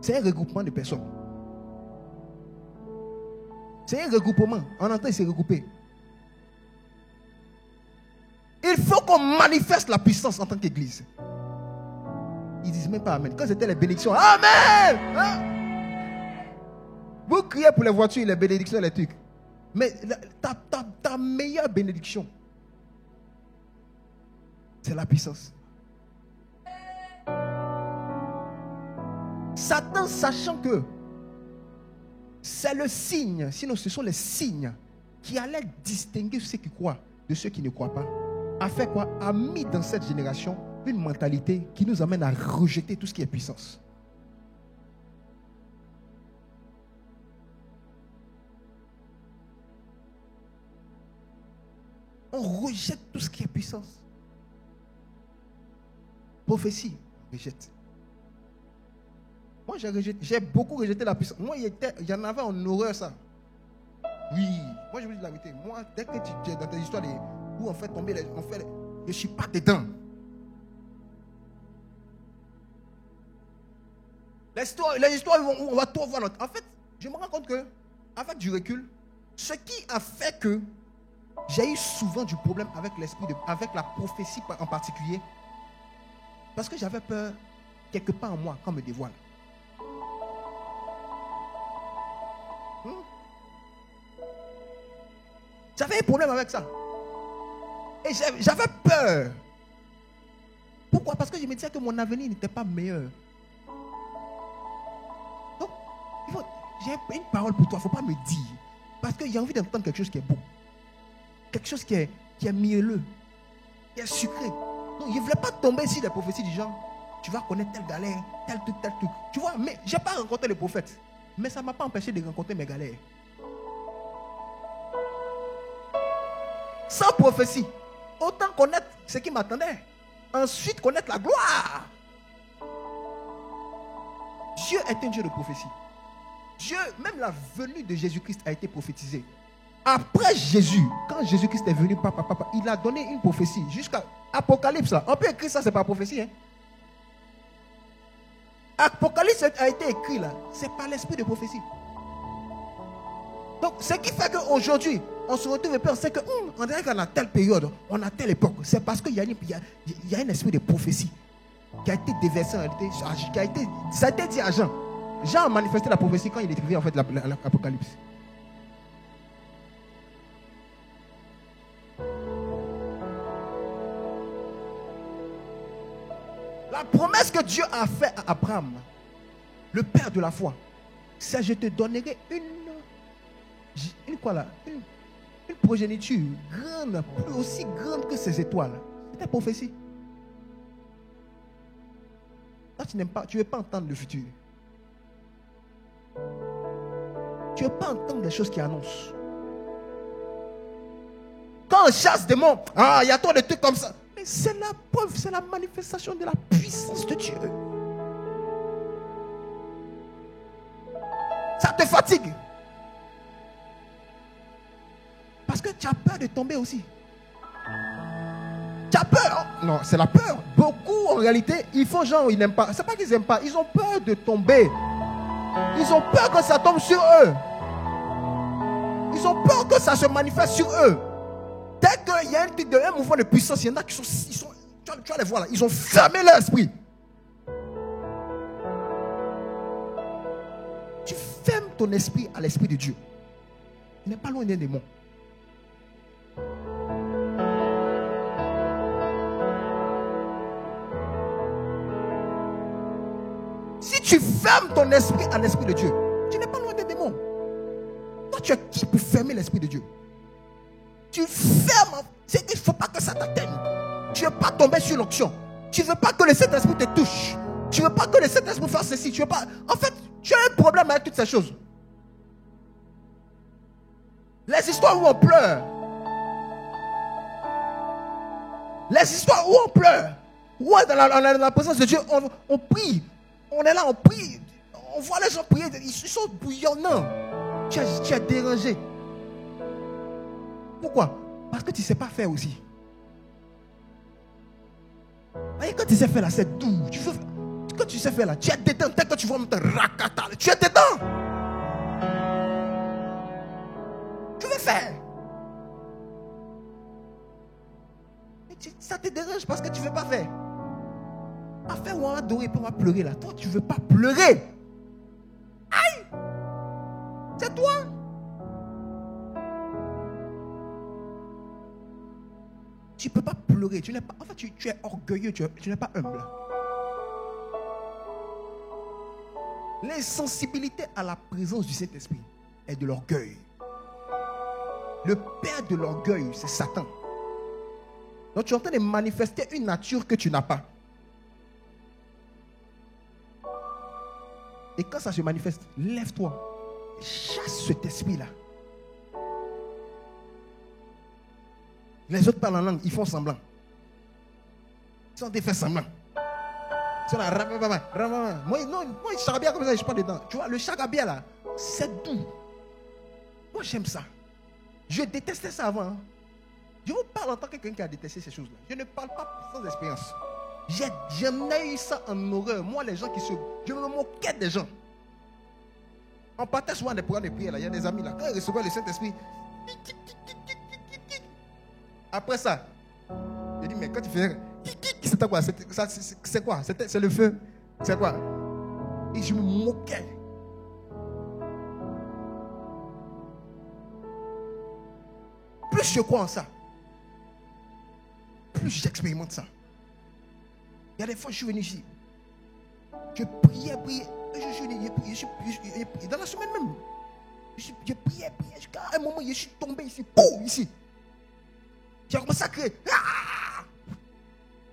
c'est un regroupement de personnes. C'est un regroupement. On entend, il s'est regroupé. Il faut qu'on manifeste la puissance en tant qu'église. Ils disent même pas Amen. Quand c'était les bénédictions, Amen! Hein? Vous criez pour les voitures, les bénédictions, les trucs. Mais ta meilleure bénédiction, c'est la puissance. Satan, sachant que c'est le signe, sinon ce sont les signes qui allaient distinguer ceux qui croient de ceux qui ne croient pas, a fait quoi? A mis dans cette génération une mentalité qui nous amène à rejeter tout ce qui est puissance. On rejette tout ce qui est puissance. prophétie, rejette. Moi, j'ai beaucoup rejeté la puissance. Moi, il y en avait en horreur, ça. Oui. Moi, je vous dis la vérité. Moi, dès que tu es dans tes histoires où on fait tomber, je ne suis pas dedans. Les histoires où on va tout voir. En fait, je me rends compte que, avec du recul, ce qui a fait que j'ai eu souvent du problème avec avec la prophétie en particulier, parce que j'avais peur, quelque part en moi, qu'on me dévoile. J'avais un problème avec ça. Et j'avais peur. Pourquoi? Parce que je me disais que mon avenir n'était pas meilleur. Donc, j'ai une parole pour toi, il ne faut pas me dire. Parce que j'ai envie d'entendre quelque chose qui est beau. Quelque chose qui est mielleux. Qui est sucré. Donc, je ne voulais pas tomber sur des prophéties du genre, tu vas connaître telle galère, tel truc. Tu vois, mais je n'ai pas rencontré les prophètes. Mais ça ne m'a pas empêché de rencontrer mes galères. Sans prophétie, autant connaître ce qui m'attendait. Ensuite, connaître la gloire. Dieu est un Dieu de prophétie. Dieu, même la venue de Jésus-Christ a été prophétisée. Après Jésus, quand Jésus-Christ est venu, il a donné une prophétie. Jusqu'à Apocalypse, là. On peut écrire ça, c'est pas prophétie. Hein? Apocalypse a été écrit là. C'est par l'esprit de prophétie. Donc, ce qui fait qu'aujourd'hui, on se retrouve et puis on sait qu'on dirait qu'on a telle période, on a telle époque. C'est parce qu'il y a un esprit de prophétie qui a été déversé en réalité. Ça a été dit à Jean. Jean a manifesté la prophétie quand il écrivait en fait l'Apocalypse. La promesse que Dieu a faite à Abraham, le père de la foi, c'est: je te donnerai une progéniture grande, plus aussi grande que ces étoiles. C'était prophétie. Là, tu ne veux pas entendre le futur. Tu ne veux pas entendre des choses qui annoncent. Quand on chasse des démons, il y a trop de trucs comme ça. Mais c'est la preuve, c'est la manifestation de la puissance de Dieu. Ça te fatigue. Parce que tu as peur de tomber aussi. Tu as peur. Non, c'est la peur. Beaucoup, en réalité, ils font genre, ils n'aiment pas. C'est pas qu'ils n'aiment pas. Ils ont peur de tomber. Ils ont peur que ça tombe sur eux. Ils ont peur que ça se manifeste sur eux. Dès qu'il y a un mouvement de puissance, il y en a qui sont tu vas les voir là. Ils ont fermé leur esprit. Tu fermes ton esprit à l'esprit de Dieu. Il n'est pas loin d'un démon. Si tu fermes ton esprit à l'esprit de Dieu, tu n'es pas loin des démons. Toi, tu es qui pour fermer l'esprit de Dieu? Tu fermes. Il ne faut pas que ça t'atteigne. Tu ne veux pas tomber sur l'onction. Tu ne veux pas que le Saint-Esprit te touche. Tu ne veux pas que le Saint-Esprit fasse ceci. Tu veux pas. En fait, tu as un problème avec toutes ces choses. Les histoires où on pleure. Les histoires où on pleure. Où on est dans la présence de Dieu, on prie. On est là, on prie. On voit les gens prier. Ils sont bouillonnants. Tu es dérangé. Pourquoi? Parce que tu ne sais pas faire aussi. Et quand tu sais faire là, c'est doux. Quand tu sais faire là, tu es dedans. Dès que tu vois te rakata, tu es dedans. Tu veux faire. Et ça te dérange parce que tu ne veux pas faire. À faire ou à adorer, puis on va pleurer là. Toi, tu ne veux pas pleurer. Aïe! C'est toi. Tu ne peux pas pleurer. Tu n'es pas, en fait, tu es orgueilleux. Tu n'es pas humble. L'insensibilité à la présence du Saint-Esprit est de l'orgueil. Le père de l'orgueil, c'est Satan. Donc tu es en train de manifester une nature que tu n'as pas. Et quand ça se manifeste, lève-toi. Chasse cet esprit-là. Les autres parlent en langue, ils font semblant. Ils sont des faits semblants. Moi, charabia comme ça, je parle dedans. Tu vois, le charabia là, c'est doux. Moi, j'aime ça. Je détestais ça avant. Je vous parle en tant que quelqu'un qui a détesté ces choses-là. Je ne parle pas sans expérience. J'en ai eu ça en horreur. Moi, les gens qui se... Je me moquais des gens. On partait souvent des programmes de prière. Là. Il y a des amis là. Quand ils recevaient le Saint-Esprit... Après ça, je dis, mais quand tu faisais... C'était quoi? C'est quoi? C'est le feu. C'est quoi? Et je me moquais. Plus je crois en ça, plus j'expérimente ça. Il y a des fois, je suis venu ici. Je priais. Je suis venu, dans la semaine même. Je priais. Jusqu'à un moment, je suis tombé ici. Pouf, ici. J'ai commencé à crier. Ah!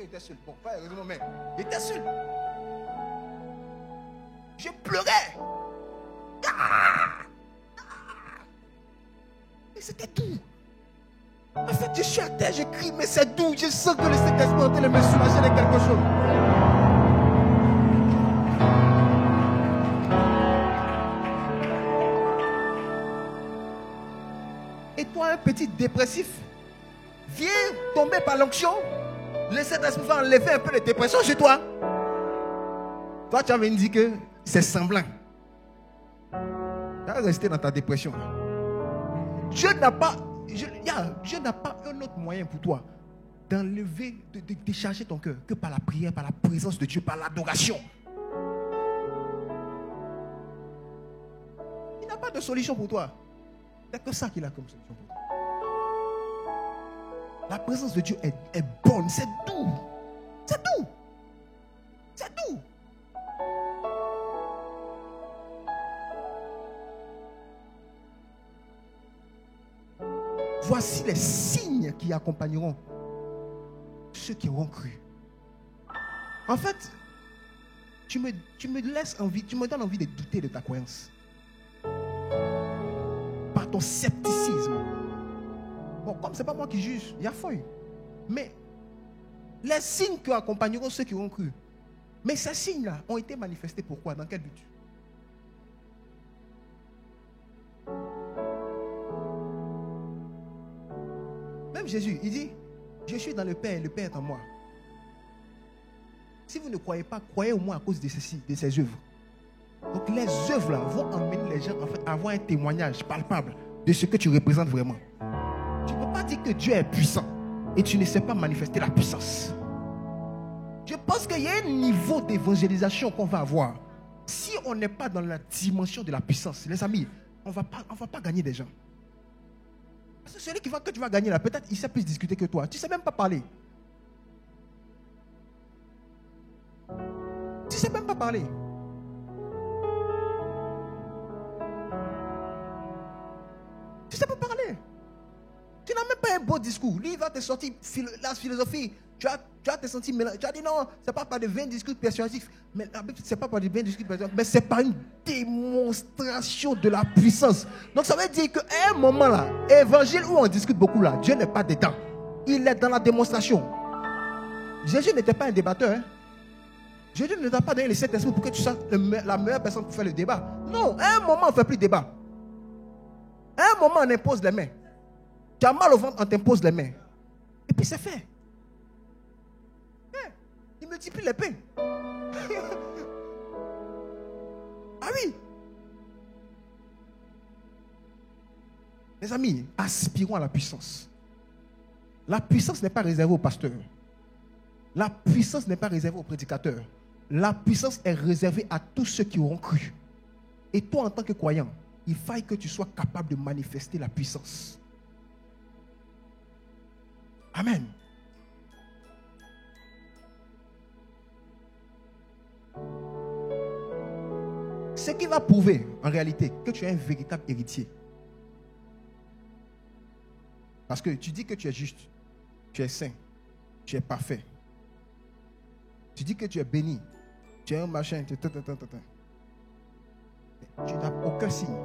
J'étais seul. Bon, pas heureusement, mais j'étais seul. Je pleurais. Ah! Et c'était tout. En fait, je suis à terre, je crie, mais c'est doux. Je sens que le Saint-Esprit est en train de me soulager de quelque chose. Et toi, un petit dépressif, viens tomber par l'onction. Le Saint-Esprit va enlever un peu de dépression chez toi. Toi, tu as me dit que c'est semblant. Tu vas rester dans ta dépression. Dieu n'a pas un autre moyen pour toi d'enlever, de décharger ton cœur que par la prière, par la présence de Dieu, par l'adoration. Il n'a pas de solution pour toi. Il n'y a que ça qu'il a comme solution pour toi. La présence de Dieu est bonne, c'est doux. C'est doux. C'est doux. Voici les signes qui accompagneront ceux qui auront cru. En fait, tu me laisses envie, tu me donnes envie de douter de ta croyance. Par ton scepticisme. Bon, comme ce n'est pas moi qui juge, il y a feuille. Mais les signes qui accompagneront ceux qui auront cru. Mais ces signes-là ont été manifestés pourquoi? Dans quel but? Même Jésus, il dit, je suis dans le Père et le Père est en moi. Si vous ne croyez pas, croyez au moins à cause de ceci, de ces œuvres. Donc les œuvres là vont emmener les gens en fait, à avoir un témoignage palpable de ce que tu représentes vraiment. Tu ne peux pas dire que Dieu est puissant et tu ne sais pas manifester la puissance. Je pense qu'il y a un niveau d'évangélisation qu'on va avoir. Si on n'est pas dans la dimension de la puissance, les amis, on ne va pas gagner des gens. Parce que celui que tu vas gagner là, peut-être il sait plus discuter que toi. Tu ne sais même pas parler. Tu ne sais même pas parler. Tu ne sais pas parler. Tu n'as même pas un beau discours. Lui, il va te sortir la philosophie. Tu as te sentir mélangé. Tu as dit non, ce n'est pas par de vains discours persuasifs. Mais la Bible, ce n'est pas par de vains discours persuasifs. Mais c'est par une démonstration de la puissance. Donc ça veut dire qu'à un moment là, évangile où on discute beaucoup là, Dieu n'est pas dedans. Il est dans la démonstration. Jésus n'était pas un débatteur. Hein? Jésus ne t'a pas donné le Saint-Esprit pour que tu sois la meilleure personne pour faire le débat. Non, à un moment on ne fait plus de débat. À un moment on impose les mains. Tu as mal au ventre, on t'impose les mains. Et puis c'est fait. Il multiplie les pains. Ah oui. Les amis, aspirons à la puissance. La puissance n'est pas réservée aux pasteurs. La puissance n'est pas réservée aux prédicateurs. La puissance est réservée à tous ceux qui auront cru. Et toi, en tant que croyant, il faille que tu sois capable de manifester la puissance. Amen. Ce qui va prouver, en réalité, que tu es un véritable héritier. Parce que tu dis que tu es juste, tu es saint, tu es parfait. Tu dis que tu es béni, tu es un machin, tu n'as aucun signe.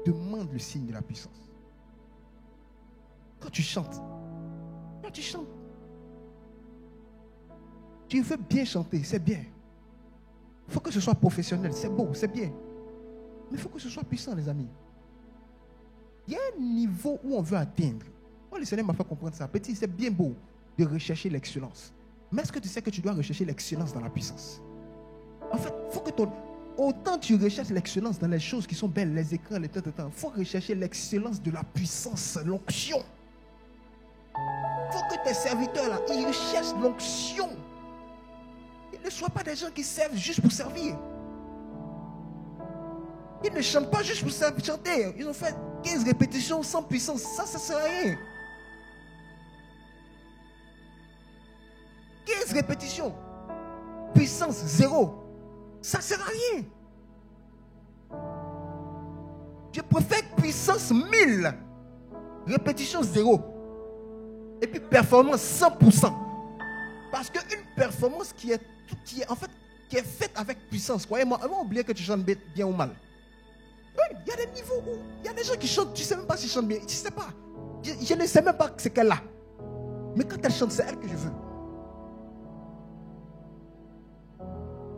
Demande le signe de la puissance. Quand tu chantes, Tu veux bien chanter, c'est bien. Il faut que ce soit professionnel, c'est beau, c'est bien. Mais il faut que ce soit puissant, les amis. Il y a un niveau où on veut atteindre. Moi, le Seigneur m'a fait comprendre ça. Petit, c'est bien beau de rechercher l'excellence. Mais est-ce que tu sais que tu dois rechercher l'excellence dans la puissance? En fait, il faut que autant tu recherches l'excellence dans les choses qui sont belles, les écrans, les temps, il faut rechercher l'excellence de la puissance, l'onction. Il faut que tes serviteurs, là, ils recherchent l'onction. Ils ne soient pas des gens qui servent juste pour servir. Ils ne chantent pas juste pour chanter. Ils ont fait 15 répétitions sans puissance. Ça ne sert à rien. 15 répétitions. Puissance 0. Ça ne sert à rien. Je préfère puissance 1000. Répétition 0. Et puis performance 100%. Parce qu'une performance qui est faite avec puissance, croyez-moi, on va oublier que tu chantes bien ou mal. Oui, il y a des niveaux où il y a des gens qui chantent, tu ne sais même pas s'ils chantent bien. Tu ne sais pas. Je ne sais même pas ce qu'elle a. Mais quand elle chante, c'est elle que je veux.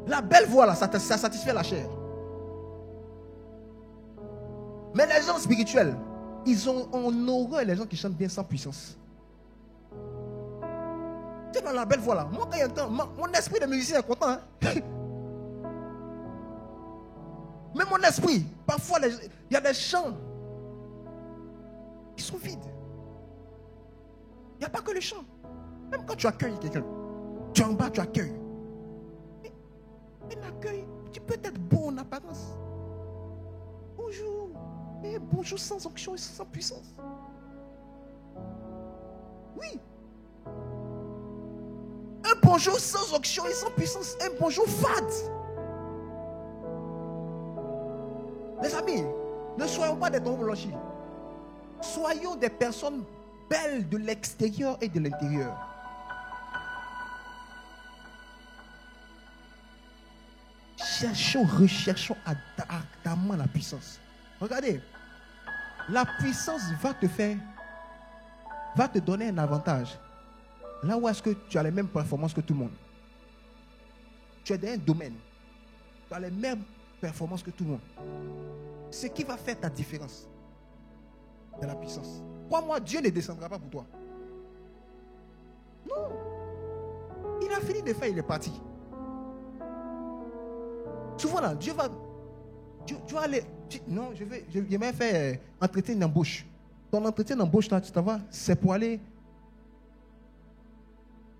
La belle voix là, ça satisfait la chair. Mais les gens spirituels, ils ont en horreur les gens qui chantent bien sans puissance. Tu sais, dans la belle voix là, moi quand il y a un temps, mon esprit de musicien est content. Hein? Mais mon esprit, parfois il y a des chants qui sont vides. Il n'y a pas que le chant. Même quand tu accueilles quelqu'un, tu es en bas, tu accueilles. Mais un accueil, tu peux être beau en apparence. Bonjour. Mais bonjour sans onction et sans puissance. Oui. Un bonjour sans onction et sans puissance. Un bonjour fade. Les amis, ne soyons pas des tombes blanchis. Soyons des personnes belles de l'extérieur et de l'intérieur. Recherchons ardemment la puissance. Regardez, la puissance va te donner un avantage. Là où est-ce que tu as les mêmes performances que tout le monde. Tu es dans un domaine. Tu as les mêmes performances que tout le monde. Ce qui va faire ta différence, c'est la puissance. Crois-moi, Dieu ne descendra pas pour toi. Non. Il a fini de faire, il est parti. Souvent là, Dieu va aller. Non, je vais faire entretien d'embauche. Ton entretien d'embauche là, tu t'en vas, c'est pour aller.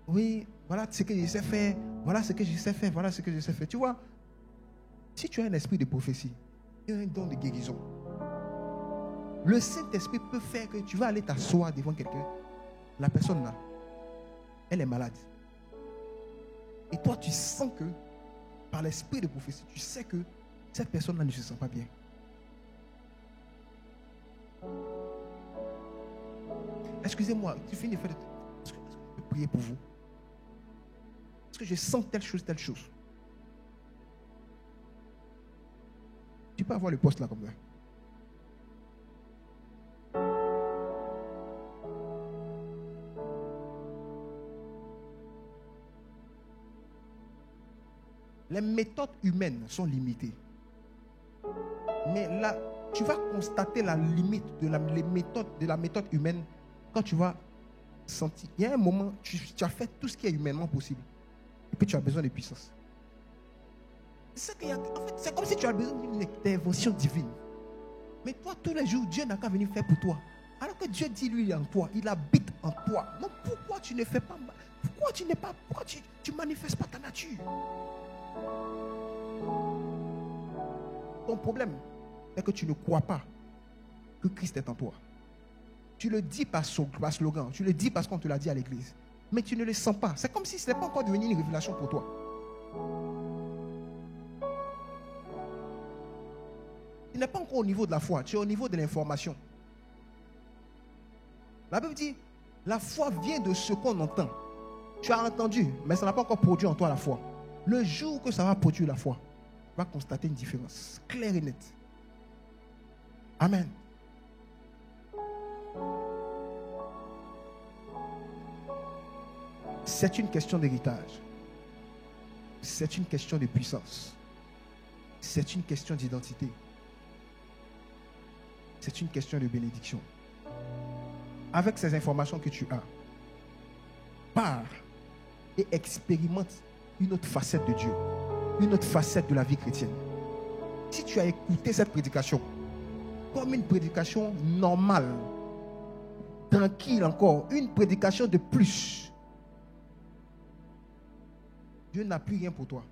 Oui, voilà ce que je sais faire. Voilà ce que je sais faire. Voilà ce que je sais faire. Tu vois, si tu as un esprit de prophétie, tu as un don de guérison. Le Saint-Esprit peut faire que tu vas aller t'asseoir devant quelqu'un. La personne là, elle est malade. Et toi, tu sens que, par l'esprit de prophétie, tu sais que cette personne-là ne se sent pas bien. Excusez-moi, tu finis de faire. Est-ce que je peux prier pour vous? Est-ce que je sens telle chose, telle chose? Tu peux avoir le poste là comme ça. Les méthodes humaines sont limitées. Mais là, tu vas constater la limite de la méthode humaine quand tu vas sentir. Il y a un moment, tu as fait tout ce qui est humainement possible. Et puis tu as besoin de puissance. C'est comme si tu as besoin d'une intervention divine. Mais toi, tous les jours, Dieu n'a qu'à venir faire pour toi. Alors que Dieu dit, lui, il est en toi. Il habite en toi. Donc pourquoi tu ne fais pas... Pourquoi tu ne manifestes pas ta nature? Ton problème est que tu ne crois pas que Christ est en toi. Tu le dis par slogan, tu le dis parce qu'on te l'a dit à l'église, mais tu ne le sens pas. C'est comme si ce n'était pas encore devenu une révélation pour toi. Tu n'es pas encore au niveau de la foi, tu es au niveau de l'information. La Bible dit, la foi vient de ce qu'on entend. Tu as entendu, mais ça n'a pas encore produit en toi la foi. Le jour que ça va produire la foi, tu vas constater une différence claire et nette. Amen. C'est une question d'héritage. c'est une question de puissance. C'est une question d'identité. C'est une question de bénédiction. Avec ces informations que tu as, pars et expérimente une autre facette de Dieu, une autre facette de la vie chrétienne. Si tu as écouté cette prédication comme une prédication normale, tranquille encore, une prédication de plus, Dieu n'a plus rien pour toi.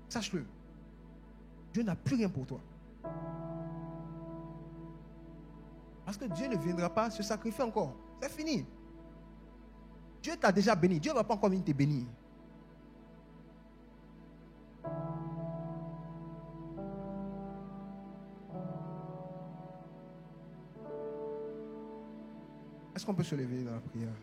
Sache-le. Dieu n'a plus rien pour toi. Parce que Dieu ne viendra pas se sacrifier encore. C'est fini. Dieu t'a déjà béni. Dieu ne va pas encore venir te bénir. Est-ce qu'on peut se lever dans la prière?